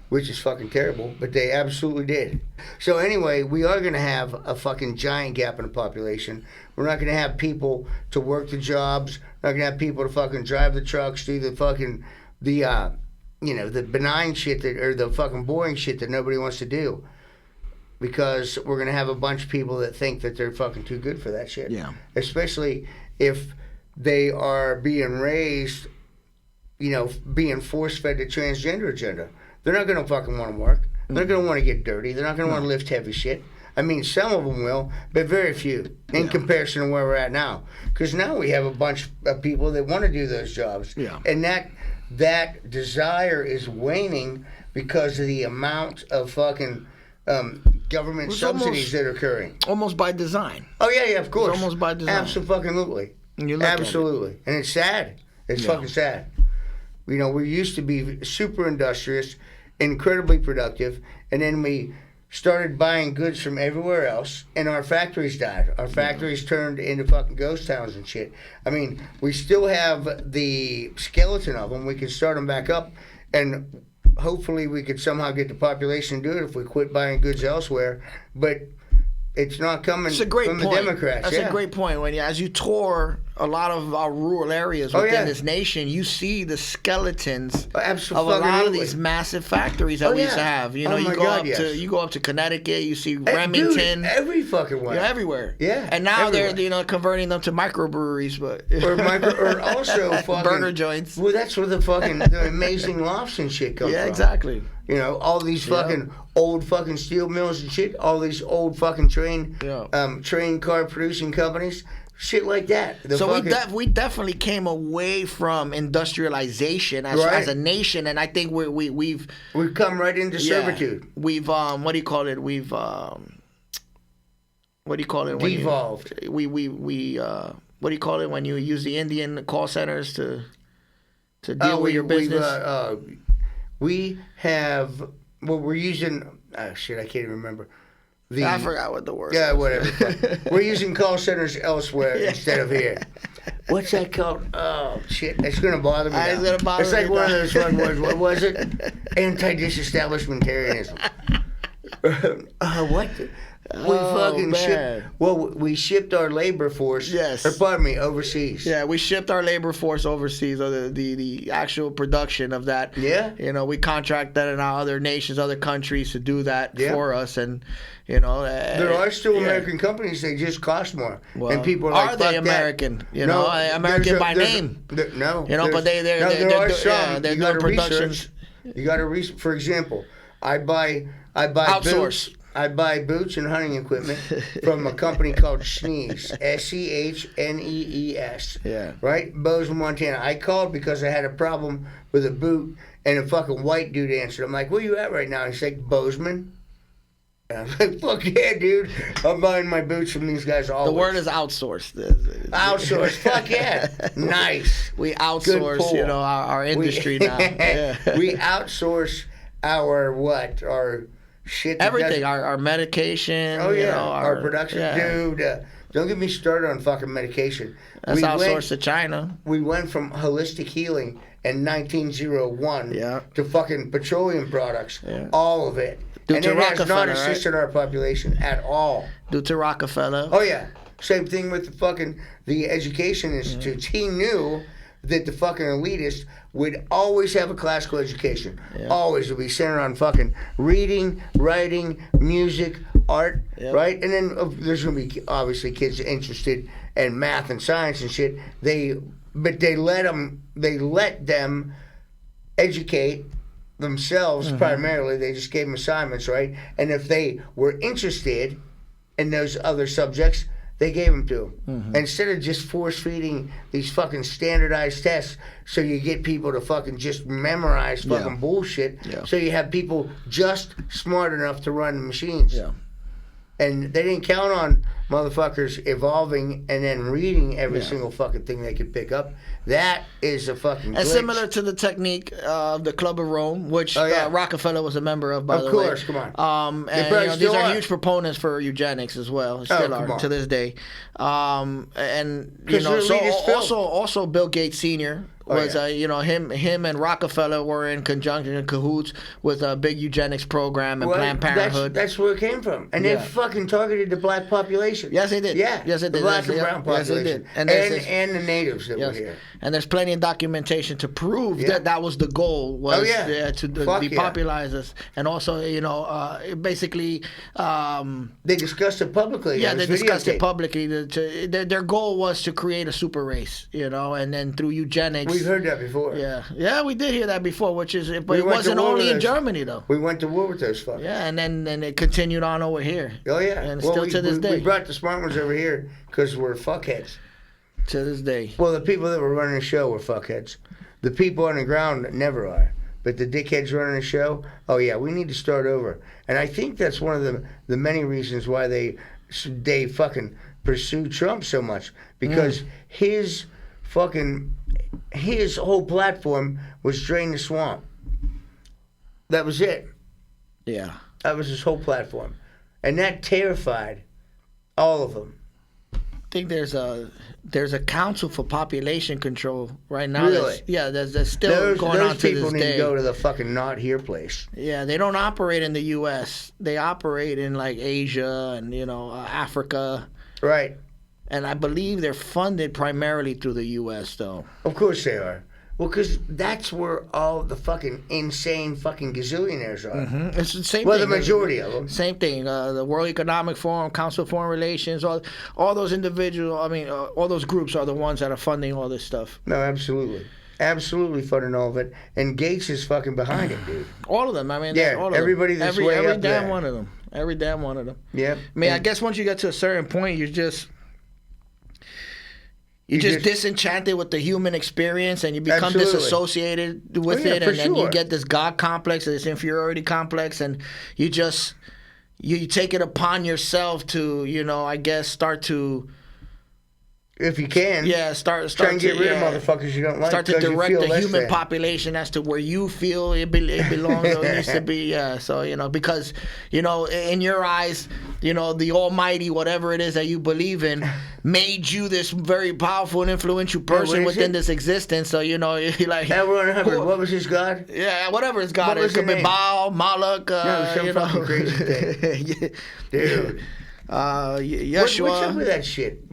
Which is fucking terrible, but they absolutely did. So anyway, we are going to have a fucking giant gap in the population. We're not going to have people to work the jobs. We're not going to have people to fucking drive the trucks, do the fucking, the benign shit or the fucking boring shit that nobody wants to do. Because we're going to have a bunch of people that think that they're fucking too good for that shit. Yeah. Especially if they are being raised, you know, being force-fed the transgender agenda. They're not going to fucking want to work. They're going to want to get dirty. They're not going to want to lift heavy shit. I mean, some of them will, but very few in comparison to where we're at now. Because now we have a bunch of people that want to do those jobs. Yeah. And that desire is waning because of the amount of fucking government subsidies that are occurring. Almost by design. Oh yeah, of course. It's almost by design. Absolutely. Absolutely. And it's sad. It's fucking sad. You know, we used to be super industrious, incredibly productive, and then we started buying goods from everywhere else, and our factories died. Our factories turned into fucking ghost towns and shit. I mean, we still have the skeleton of them. We can start them back up, and hopefully we could somehow get the population to do it if we quit buying goods elsewhere. But it's not coming from the Democrats. That's a great point. As you tour a lot of our rural areas within this nation, you see the skeletons of a lot of these massive factories that we used to have. You know, you go up to Connecticut, you see Remington, dude, every fucking way, everywhere. Yeah, and now they're converting them to microbreweries, but or also fucking burger joints. Well, that's where the amazing lofts and shit come from. Yeah, exactly. You know, all these fucking old fucking steel mills and shit, all these old fucking train car producing companies, shit like that. We definitely came away from industrialization as a nation, and I think we've come right into servitude. We've what do you call it? We've what do you call it? Devolved. We what do you call it when you use the Indian call centers to deal with your business? We're using, shit, I can't even remember. I forgot what the word was. Whatever. We're using call centers elsewhere instead of here. What's that called? Oh, shit, it's going to bother me now. It's going to bother me. It's like one of those fun words. What was it? Anti-disestablishmentarianism. What? We shipped our labor force. Yes. Or pardon me, overseas. Yeah, we shipped our labor force overseas. Or the actual production of that. Yeah. You know, we contract that in other nations, other countries to do that for us, and you know. There are still American companies. They just cost more. Well, and people are like, they American? You know, American by name. No. You know, but there are some. They're doing productions. You got to research. For example, I buy outsource. I buy boots and hunting equipment from a company called Sneeze, SCHNEES. Yeah. Right? Bozeman, Montana. I called because I had a problem with a boot, and a fucking white dude answered. I'm like, where you at right now? He's like, Bozeman. And I was like, fuck yeah, dude. I'm buying my boots from these guys always. The word is outsourced. Outsourced. Fuck yeah. Nice. We outsource, you know, our industry now. Yeah. We outsource our what? Our shit. Everything. Our medication. Oh, yeah. You know, our production. Yeah. Dude, don't get me started on fucking medication. That's outsourced to China. We went from holistic healing in 1901 to fucking petroleum products. Yeah. All of it. And it has not assisted our population at all. Due to Rockefeller. Oh, yeah. Same thing with the education institutes. He knew that the fucking elitist would always have a classical education. Yeah. Always. It would be centered on fucking reading, writing, music, art, right? And then there's going to be obviously kids interested in math and science and shit. But they let them educate themselves primarily. They just gave them assignments, right? And if they were interested in those other subjects, they gave them to them. Instead of just force-feeding these fucking standardized tests so you get people to fucking just memorize fucking bullshit, so you have people just smart enough to run the machines. Yeah. And they didn't count on motherfuckers evolving and then reading every single fucking thing they could pick up. That is a fucking glitch. And similar to the technique of the Club of Rome, which Rockefeller was a member of, by the way. Of course, come on. And you know, these are huge proponents for eugenics as well. Still are to this day. And you know, so also Bill Gates Sr. was you know, him and Rockefeller were in conjunction, in cahoots with a big eugenics program and Planned Parenthood. That's where it came from, and they fucking targeted the black population. Yes, they did. Yeah, yes, they did. The black and brown population, yes, they did. And the natives that were here. And there's plenty of documentation to prove that was the goal, was to depopularize us, and also, you know, basically they discussed it publicly. Yeah, they discussed it publicly. Their goal was to create a super race, you know, and then through eugenics. We've heard that before. Yeah, we did hear that before, but it wasn't only in Germany though. We went to war with those fuckers. Yeah, and then it continued on over here. Oh yeah, and still to this day. We brought the smart ones over here because we're fuckheads. To this day. Well, the people that were running the show were fuckheads. The people on the ground never are. But the dickheads running the show, oh yeah, we need to start over. And I think that's one of the many reasons why they fucking pursue Trump so much, because his whole platform was drain the swamp. That was it. Yeah. That was his whole platform, and that terrified all of them. I think there's a council for population control right now. Really? That's still going on to this day. Those people need to go to the fucking not here place. Yeah, they don't operate in the U.S. They operate in like Asia and Africa. Right. And I believe they're funded primarily through the U.S. though. Of course they are. Well, because that's where all the fucking insane fucking gazillionaires are. Mm-hmm. It's the same thing. Well, the majority of them. Same thing. The World Economic Forum, Council of Foreign Relations, all those all those groups are the ones that are funding all this stuff. No, absolutely. Absolutely funding all of it. And Gates is fucking behind it, dude. All of them. I mean, yeah, all of everybody them. that's way every up damn there. one of them. Every damn one of them. Yeah. I mean, I guess once you get to a certain point, you're just disenchanted with the human experience, and you become Absolutely. disassociated with it, and then you get this God complex, this inferiority complex, and you just you take it upon yourself to I guess start to. If you can. Yeah, start try and to, get rid of motherfuckers you don't like. Start to direct the human than. population as to where you feel it belongs or it needs to be. Yeah, so because in your eyes, the Almighty, whatever it is that you believe in, made you this very powerful and influential person within this existence. So you're like L. Ron Hubbard. What was his god? Yeah, whatever his god What was is. Could be name? Baal, Moloch. Some fucking crazy thing, dude. Yeshua. What's up with that shit?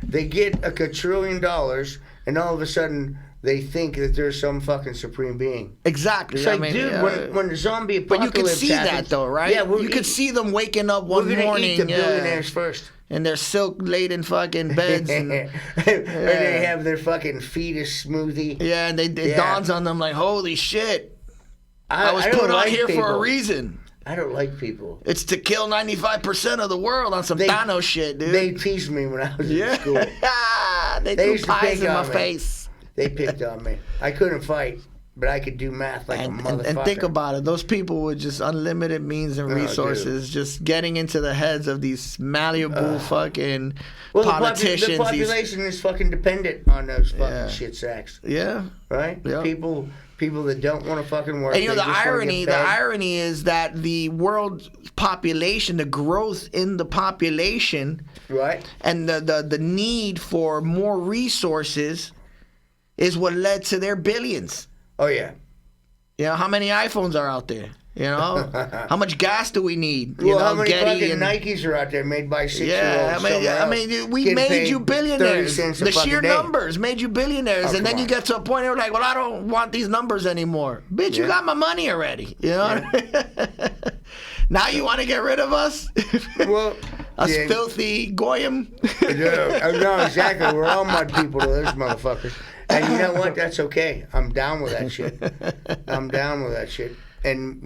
They get a quadrillion dollars, and all of a sudden they think that there's some fucking supreme being. Exactly. It's like, dude, when the zombie apocalypse but you can see happens, that though, right? Yeah, you can see them waking up one we're gonna morning. Eat the billionaires first. In their silk-laden fucking beds. And, or they have their fucking fetus smoothie. Yeah, and it dawns on them like, holy shit. I was don't put on like here people. for a reason. I don't like people. It's to kill 95% of the world on some Thanos shit, dude. They teased me when I was in school. They They threw used to pies pick in my on me. face. They picked on me. I couldn't fight, but I could do math like a motherfucker. And think about it. Those people with just unlimited means and resources, just getting into the heads of these malleable fucking politicians. The population is fucking dependent on those fucking shit sacks. Yeah. Right? Yeah. People that don't want to fucking work. And the irony is that the world population, the growth in the population, right, and the need for more resources is what led to their billions. Oh yeah. How many iPhones are out there? How much gas do we need? How many fucking Nikes are out there made by 6-year-olds? Yeah, I mean, we made you billionaires. The sheer numbers made you billionaires, and then you get to a point where you're like, well, I don't want these numbers anymore. Bitch, you got my money already. Now you want to get rid of us? Well, us filthy goyim. No, exactly. We're all mud people to those motherfuckers. And you know what? That's okay. I'm down with that shit. I'm down with that shit. And,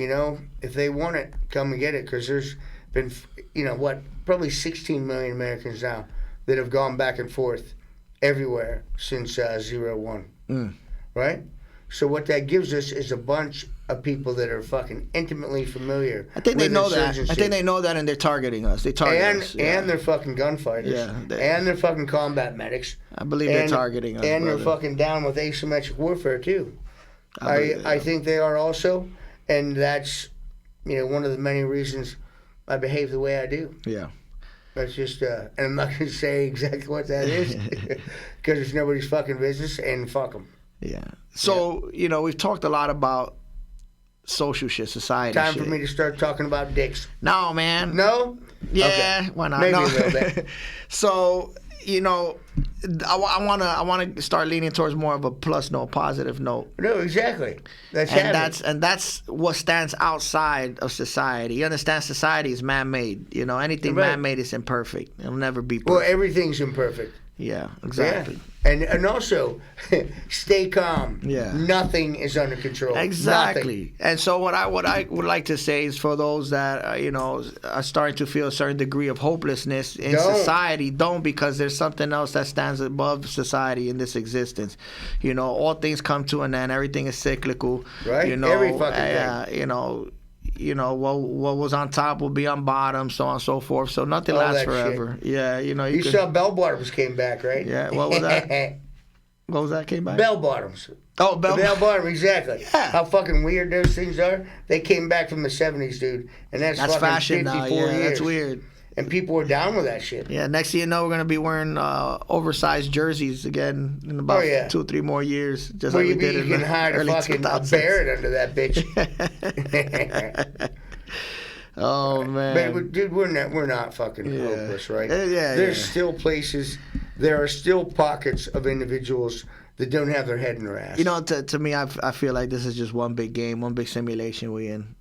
if they want it, come and get it. Because there's been, probably 16 million Americans now that have gone back and forth everywhere since 01. Right? So what that gives us is a bunch of people that are fucking intimately familiar. I think they know that. I think they know that, and they're targeting us. They target us. And they're fucking gunfighters. Yeah. And they're fucking combat medics. I believe they're targeting us. And they're fucking down with asymmetric warfare, too. I think they are also. And that's, one of the many reasons I behave the way I do. Yeah. That's just, and I'm not going to say exactly what that is because it's nobody's fucking business, and fuck them. Yeah. So, we've talked a lot about social shit, society Time shit. for me to start talking about dicks. No, man. No? Yeah, okay. Why not? Maybe a little bit. So, I want to start leaning towards more of a plus note, positive note. No, exactly. That's what stands outside of society. You understand? Society is man-made. Anything right. man-made is imperfect. It'll never be perfect. Well, everything's imperfect. Yeah, exactly. Yeah. And also, stay calm. Yeah. Nothing is under control. Exactly. Nothing. And so what I would like to say is for those that are starting to feel a certain degree of hopelessness in society, don't, because there's something else that stands above society in this existence. All things come to an end. Everything is cyclical. Right. Every fucking thing. What was on top will be on bottom, so on and so forth. So nothing lasts forever. Shit. Yeah, you saw bell bottoms came back, right? Yeah. What was that? What was that came back? Bell bottoms. Oh, bell bottom, exactly. Yeah. How fucking weird those things are. They came back from the 70s, dude, and that's fucking fashion 54 now. Yeah, years. that's weird. And people were down with that shit. Yeah, next thing you know, we're going to be wearing oversized jerseys again in about 2 or 3 more years. Just like we did in the hide early a fucking 2000s. Barrett under that bitch. Oh, man. But, dude, we're not fucking hopeless, right? Yeah, There's still places, there are still pockets of individuals that don't have their head in their ass. To me, I feel like this is just one big game, one big simulation we in,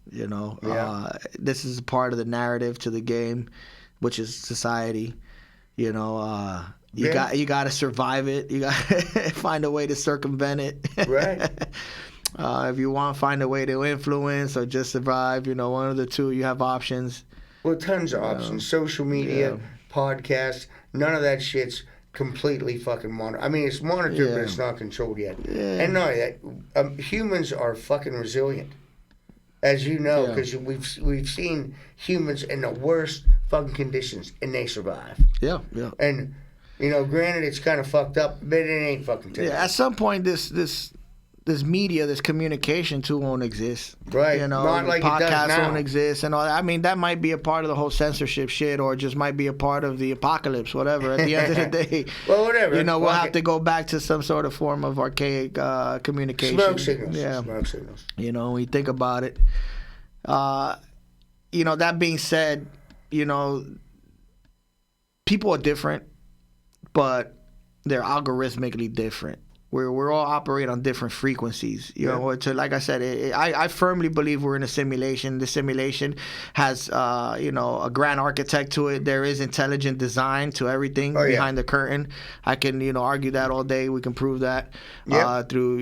this is part of the narrative to the game, which is society. You got to survive it. You got to find a way to circumvent it. Right. If you want, find a way to influence or just survive. One of the two. You have options. Well, tons of options. Social media, podcasts. None of that shit's completely fucking monitored. I mean, it's monitored, but it's not controlled yet. Yeah. And not that humans are fucking resilient, as you know, because we've seen humans in the worst fucking conditions, and they survive. Yeah. And granted, it's kind of fucked up, but it ain't fucking terrible. Yeah. At some point, this media, this communication too won't exist. Right. Not like podcasts it does now. won't exist and all that. I mean, that might be a part of the whole censorship shit, or just might be a part of the apocalypse, whatever. At the end of the day, well, whatever. We'll have to go back to some sort of form of archaic communication. Smoke signals. Yeah. Smoke signals. When you think about it. That being said, people are different, but they're algorithmically different. We're all operate on different frequencies. Like I said, I firmly believe we're in a simulation. The simulation has, a grand architect to it. There is intelligent design to everything behind the curtain. I can, argue that all day. We can prove that through,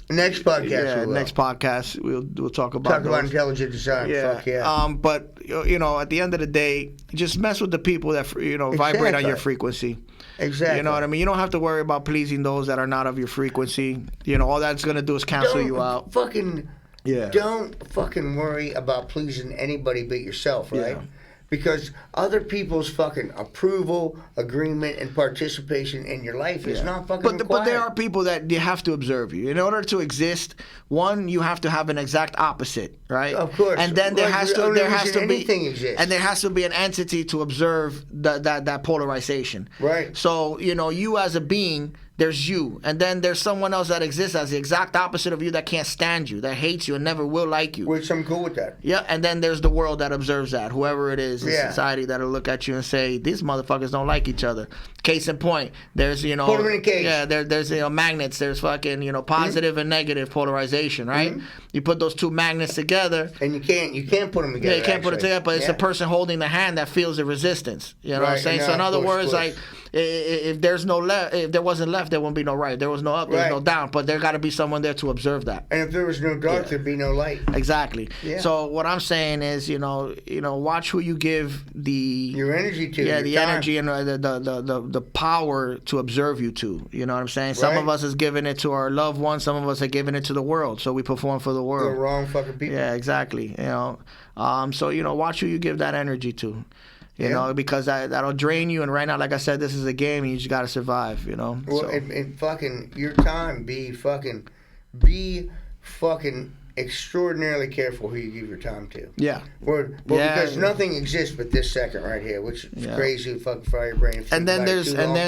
next podcast. Next podcast we'll talk about intelligent design. Yeah. Fuck yeah. But at the end of the day, just mess with the people that vibrate on your frequency. Exactly. You know what I mean? You don't have to worry about pleasing those that are not of your frequency. All that's going to do is cancel you out. Don't fucking worry about pleasing anybody but yourself, right? Yeah. Because other people's fucking approval, agreement, and participation in your life is not fucking required. But there are people that you have to observe you. In order to exist, one, you have to have an exact opposite, right? Of course. And then there has to be an entity to observe that polarization. Right. So, you as a being, there's you, and then there's someone else that exists as the exact opposite of you that can't stand you, that hates you and never will like you. Which I'm cool with that. Yeah, and then there's the world that observes that, whoever it is in society that'll look at you and say, these motherfuckers don't like each other. Case in point, there's, put them in a cage. Yeah, there's magnets, there's fucking, positive and negative polarization, right? Mm-hmm. You put those two magnets together. And you can't put them together. Yeah, you can't put it together, but it's the person holding the hand that feels the resistance. You know what I'm saying? So in other words, like, if there's no left, if there wasn't left, there won't be no right. There was no up, there was no down. But there got to be someone there to observe that. And if there was no dark, there'd be no light. Exactly. Yeah. So what I'm saying is, watch who you give your energy to. Yeah, the energy and the power to observe you to. You know what I'm saying? Some of us is giving it to our loved ones. Some of us are giving it to the world. So we perform for the world. The wrong fucking people. Yeah, exactly. So watch who you give that energy to. You know, because that'll drain you. And right now, like I said, this is a game, and you just gotta survive. Well, and fucking your time, be fucking extraordinarily careful who you give your time to. Yeah. Because nothing exists but this second right here, which is crazy. Fucking fry your brain. And then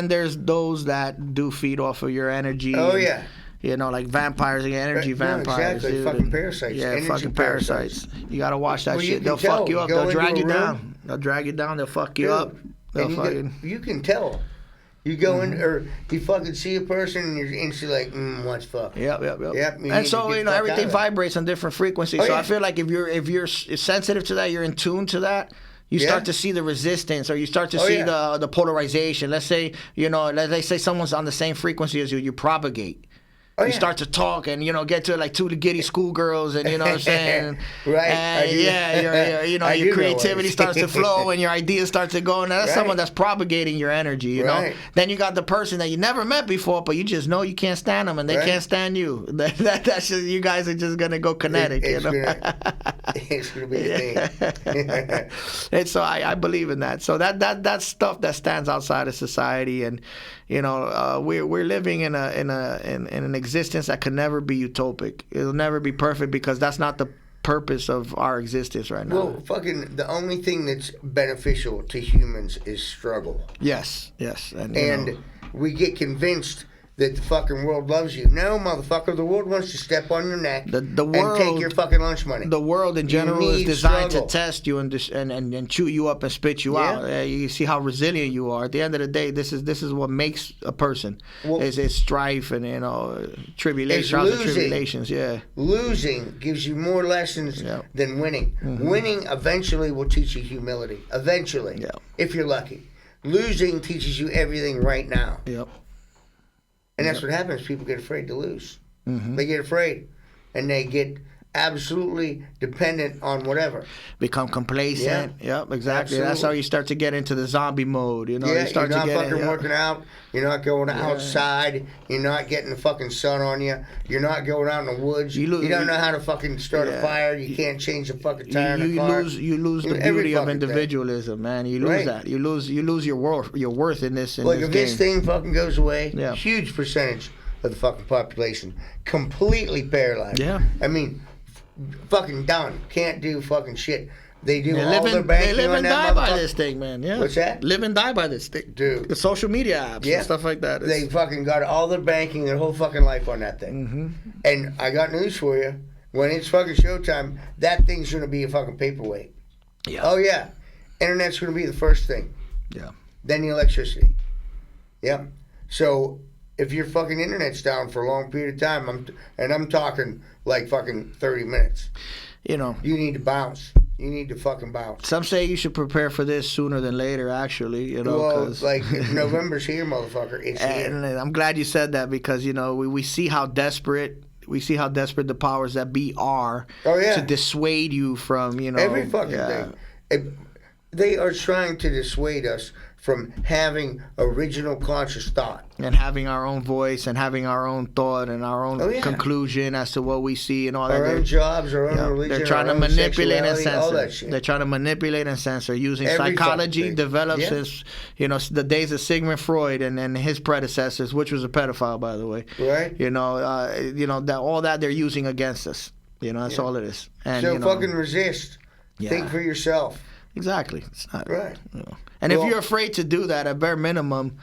there's those that do feed off of your energy. Oh yeah. Like vampires, energy vampires. Exactly, dude. fucking parasites. Yeah, fucking parasites. You gotta watch that shit. They'll fuck you up. They'll drag you down. They'll drag you down. They'll fuck you up. You can tell. You go in, or you fucking see a person, and you're instantly like, what's fuck? Yep. And so everything vibrates on different frequencies. So I feel like if you're sensitive to that, you're in tune to that. You start to see the resistance, or you start to see the polarization. Let's say, let's say someone's on the same frequency as you. You propagate. You start to talk and, get to like two giddy schoolgirls and, you know what I'm saying? Right. And your creativity starts to flow and your ideas start to go. And that's someone that's propagating your energy, you know? Then you got the person that you never met before, but you just know you can't stand them and they can't stand you. That's just, you guys are just going to go kinetic, it's going to be a thing. And so I believe in that. So that's stuff that stands outside of society. And, we're living in an existence that can never be utopic. It'll never be perfect because that's not the purpose of our existence right now. Well, fucking the only thing that's beneficial to humans is struggle. Yes. And we get convinced that the fucking world loves you. No, motherfucker, the world wants to step on your neck the world, and take your fucking lunch money. The world in general is designed to test you and chew you up and spit you out. You see how resilient you are. At the end of the day, this is what makes a person. Is strife and tribulations, trials and tribulations. Yeah. Losing gives you more lessons than winning. Mm-hmm. Winning eventually will teach you humility. Eventually, if you're lucky. Losing teaches you everything right now. Yep. And that's what happens. People get afraid to lose. Mm-hmm. They get afraid. And they get absolutely dependent on whatever. Become complacent. Yeah. Yep, exactly. Absolutely. That's how you start to get into the zombie mode. You you're not fucking working out. You're not going outside. You're not getting the fucking sun on you. You're not going out in the woods. You don't know how to fucking start a fire. You can't change the fucking tire in the car. You lose the beauty of individualism, man. You lose that. You lose your worth in this. If this thing fucking goes away, huge percentage of the fucking population completely paralyzed. Yeah. I mean, fucking done. Can't do fucking shit. They do all their banking. They live and die by this thing, man. Yeah. What's that? Live and die by this thing. Dude. The social media apps and stuff like that. They fucking got all their banking, their whole fucking life on that thing. Mm-hmm. And I got news for you. When it's fucking showtime, that thing's going to be a fucking paperweight. Yeah. Oh, yeah. Internet's going to be the first thing. Yeah. Then the electricity. Yep. So if your fucking internet's down for a long period of time, I'm talking like fucking 30 minutes. You need to bounce. You need to fucking bounce. Some say you should prepare for this sooner than later, actually. Well, like November's here, motherfucker. It's here. And I'm glad you said that because, we see how desperate the powers that be are to dissuade you from, every fucking thing. They are trying to dissuade us from having original conscious thought. And having our own voice and having our own thought and our own conclusion as to what we see and all that. Our own jobs, our own religion, they're trying to manipulate and censor. All that shit. They're trying to manipulate and censor using psychology developed since, the days of Sigmund Freud and his predecessors, which was a pedophile, by the way. Right. That all that they're using against us. That's all it is. And, so fucking resist. Yeah. Think for yourself. Exactly. It's not right. And if you're afraid to do that, at bare minimum,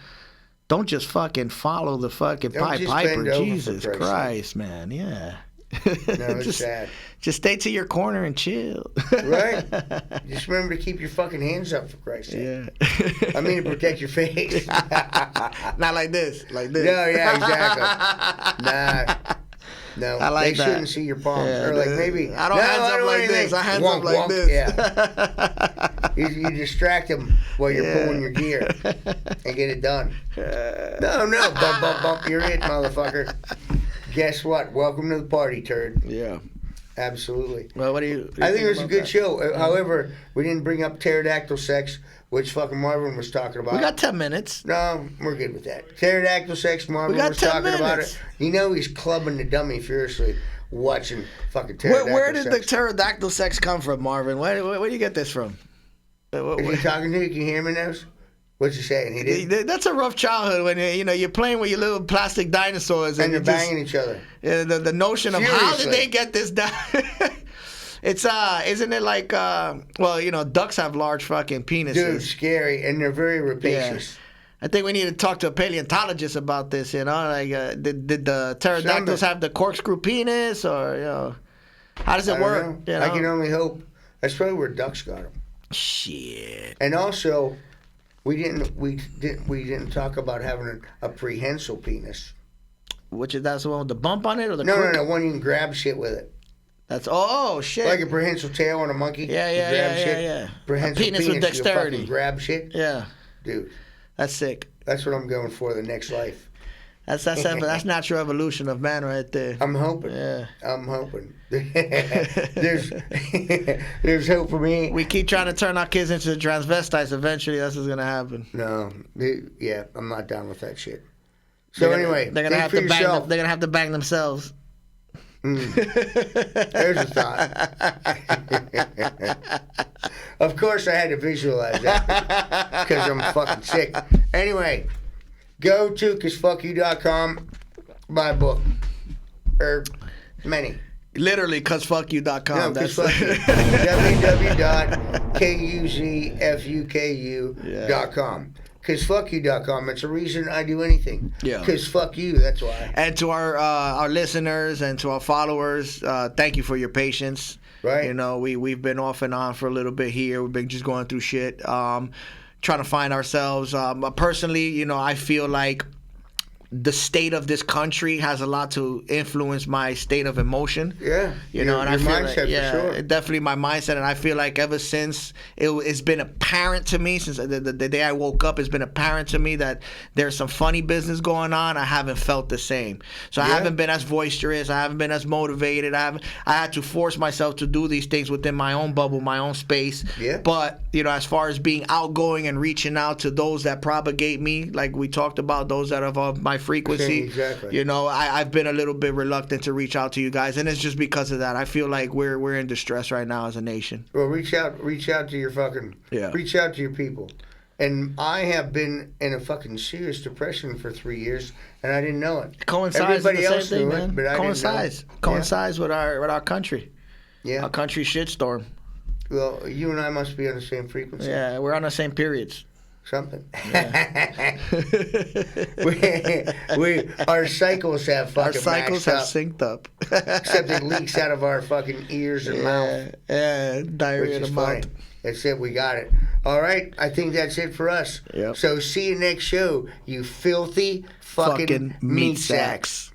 don't just fucking follow the fucking Pied Piper. Jesus Christ, man. Yeah. No, it's sad. Just stay to your corner and chill. Right. Just remember to keep your fucking hands up, for Christ's sake. Yeah. I mean to protect your face. Not like this. Like this. No, yeah, exactly. Nah. No, I like they shouldn't see your palms. Yeah, or like maybe. I don't hands up like this. I hands up like this. Yeah. you distract them while you're pulling your gear and get it done. No. Bump. You're it, motherfucker. Guess what? Welcome to the party, turd. Yeah. Absolutely. Well, what do you I think it was a good show. However, we didn't bring up pterodactyl sex, which fucking Marvin was talking about. We got 10 minutes. No, we're good with that. Pterodactyl sex, Marvin was talking about it. He's clubbing the dummy furiously watching fucking pterodactyl sex. Where did the pterodactyl sex come from, Marvin? Where do you get this from? Is he talking to you? Can you hear me now? What's he saying? He did? That's a rough childhood when you're playing with your little plastic dinosaurs and you're banging each other. The notion of how did they get this done? It's isn't it like ducks have large fucking penises. Dude, scary, and they're very rapacious. Yeah. I think we need to talk to a paleontologist about this. Did the pterodactyls have the corkscrew penis, or how does it work? I can only hope. That's probably where ducks got them. Shit. And also, we didn't talk about having a prehensile penis. That's the one with the bump on it, or the no, one you can grab shit with it. That's oh shit. Like a prehensile tail on a monkey. Yeah, You yeah, grab yeah, shit. yeah. Prehensile A penis with you dexterity. fucking grab shit. Yeah, Dude, that's sick. that's what I'm going for the next life. That's natural evolution of man right there. I'm hoping. Yeah. I'm hoping. there's there's hope for me. We keep trying to turn our kids into transvestites. Eventually, that's what's gonna happen. No, yeah, I'm not down with that shit. So anyway, they're gonna have to bang. They're gonna have to bang themselves. There's a thought. Of course, I had to visualize that because I'm fucking sick. Anyway, go to causefuckyou.com, buy a book. Or many. Literally, causefuckyou.com. No, That's www.causefuku.com. Causefuckyou.com. It's a reason I do anything. Yeah. Because fuck you, that's why. And to our listeners and to our followers, thank you for your patience. Right. You know, we've been off and on for a little bit here. We've been just going through shit, trying to find ourselves. Personally, you know, I feel like the state of this country has a lot to influence my state of emotion. Yeah. You know, and your I feel mindset like, yeah, for sure. definitely my mindset. And I feel like ever since it's been apparent to me, since the day I woke up, it's been apparent to me that there's some funny business going on. I haven't felt the same. So I haven't been as boisterous. I haven't been as motivated. I had to force myself to do these things within my own bubble, my own space. Yeah. But, you know, as far as being outgoing and reaching out to those that propagate me, like we talked about, those that have my frequency. Exactly. You know, I've been a little bit reluctant to reach out to you guys, and it's just because of that. I feel like we're in distress right now as a nation. Well, reach out to your fucking, reach out to your people. And I have been in a fucking serious depression for 3 years, and I didn't know it. Coincides with the same thing, man. But I coincides didn't know it. Coincides with our country. Yeah. Our country shitstorm. Well, you and I must be on the same frequency. Yeah, we're on the same periods. Something. Yeah. Our cycles have fucking synced up. Except it leaks out of our fucking ears and mouth. Yeah, diarrhea in the mouth. Funny. That's it. We got it. All right. I think that's it for us. Yep. So see you next show, you filthy fucking meat sacks.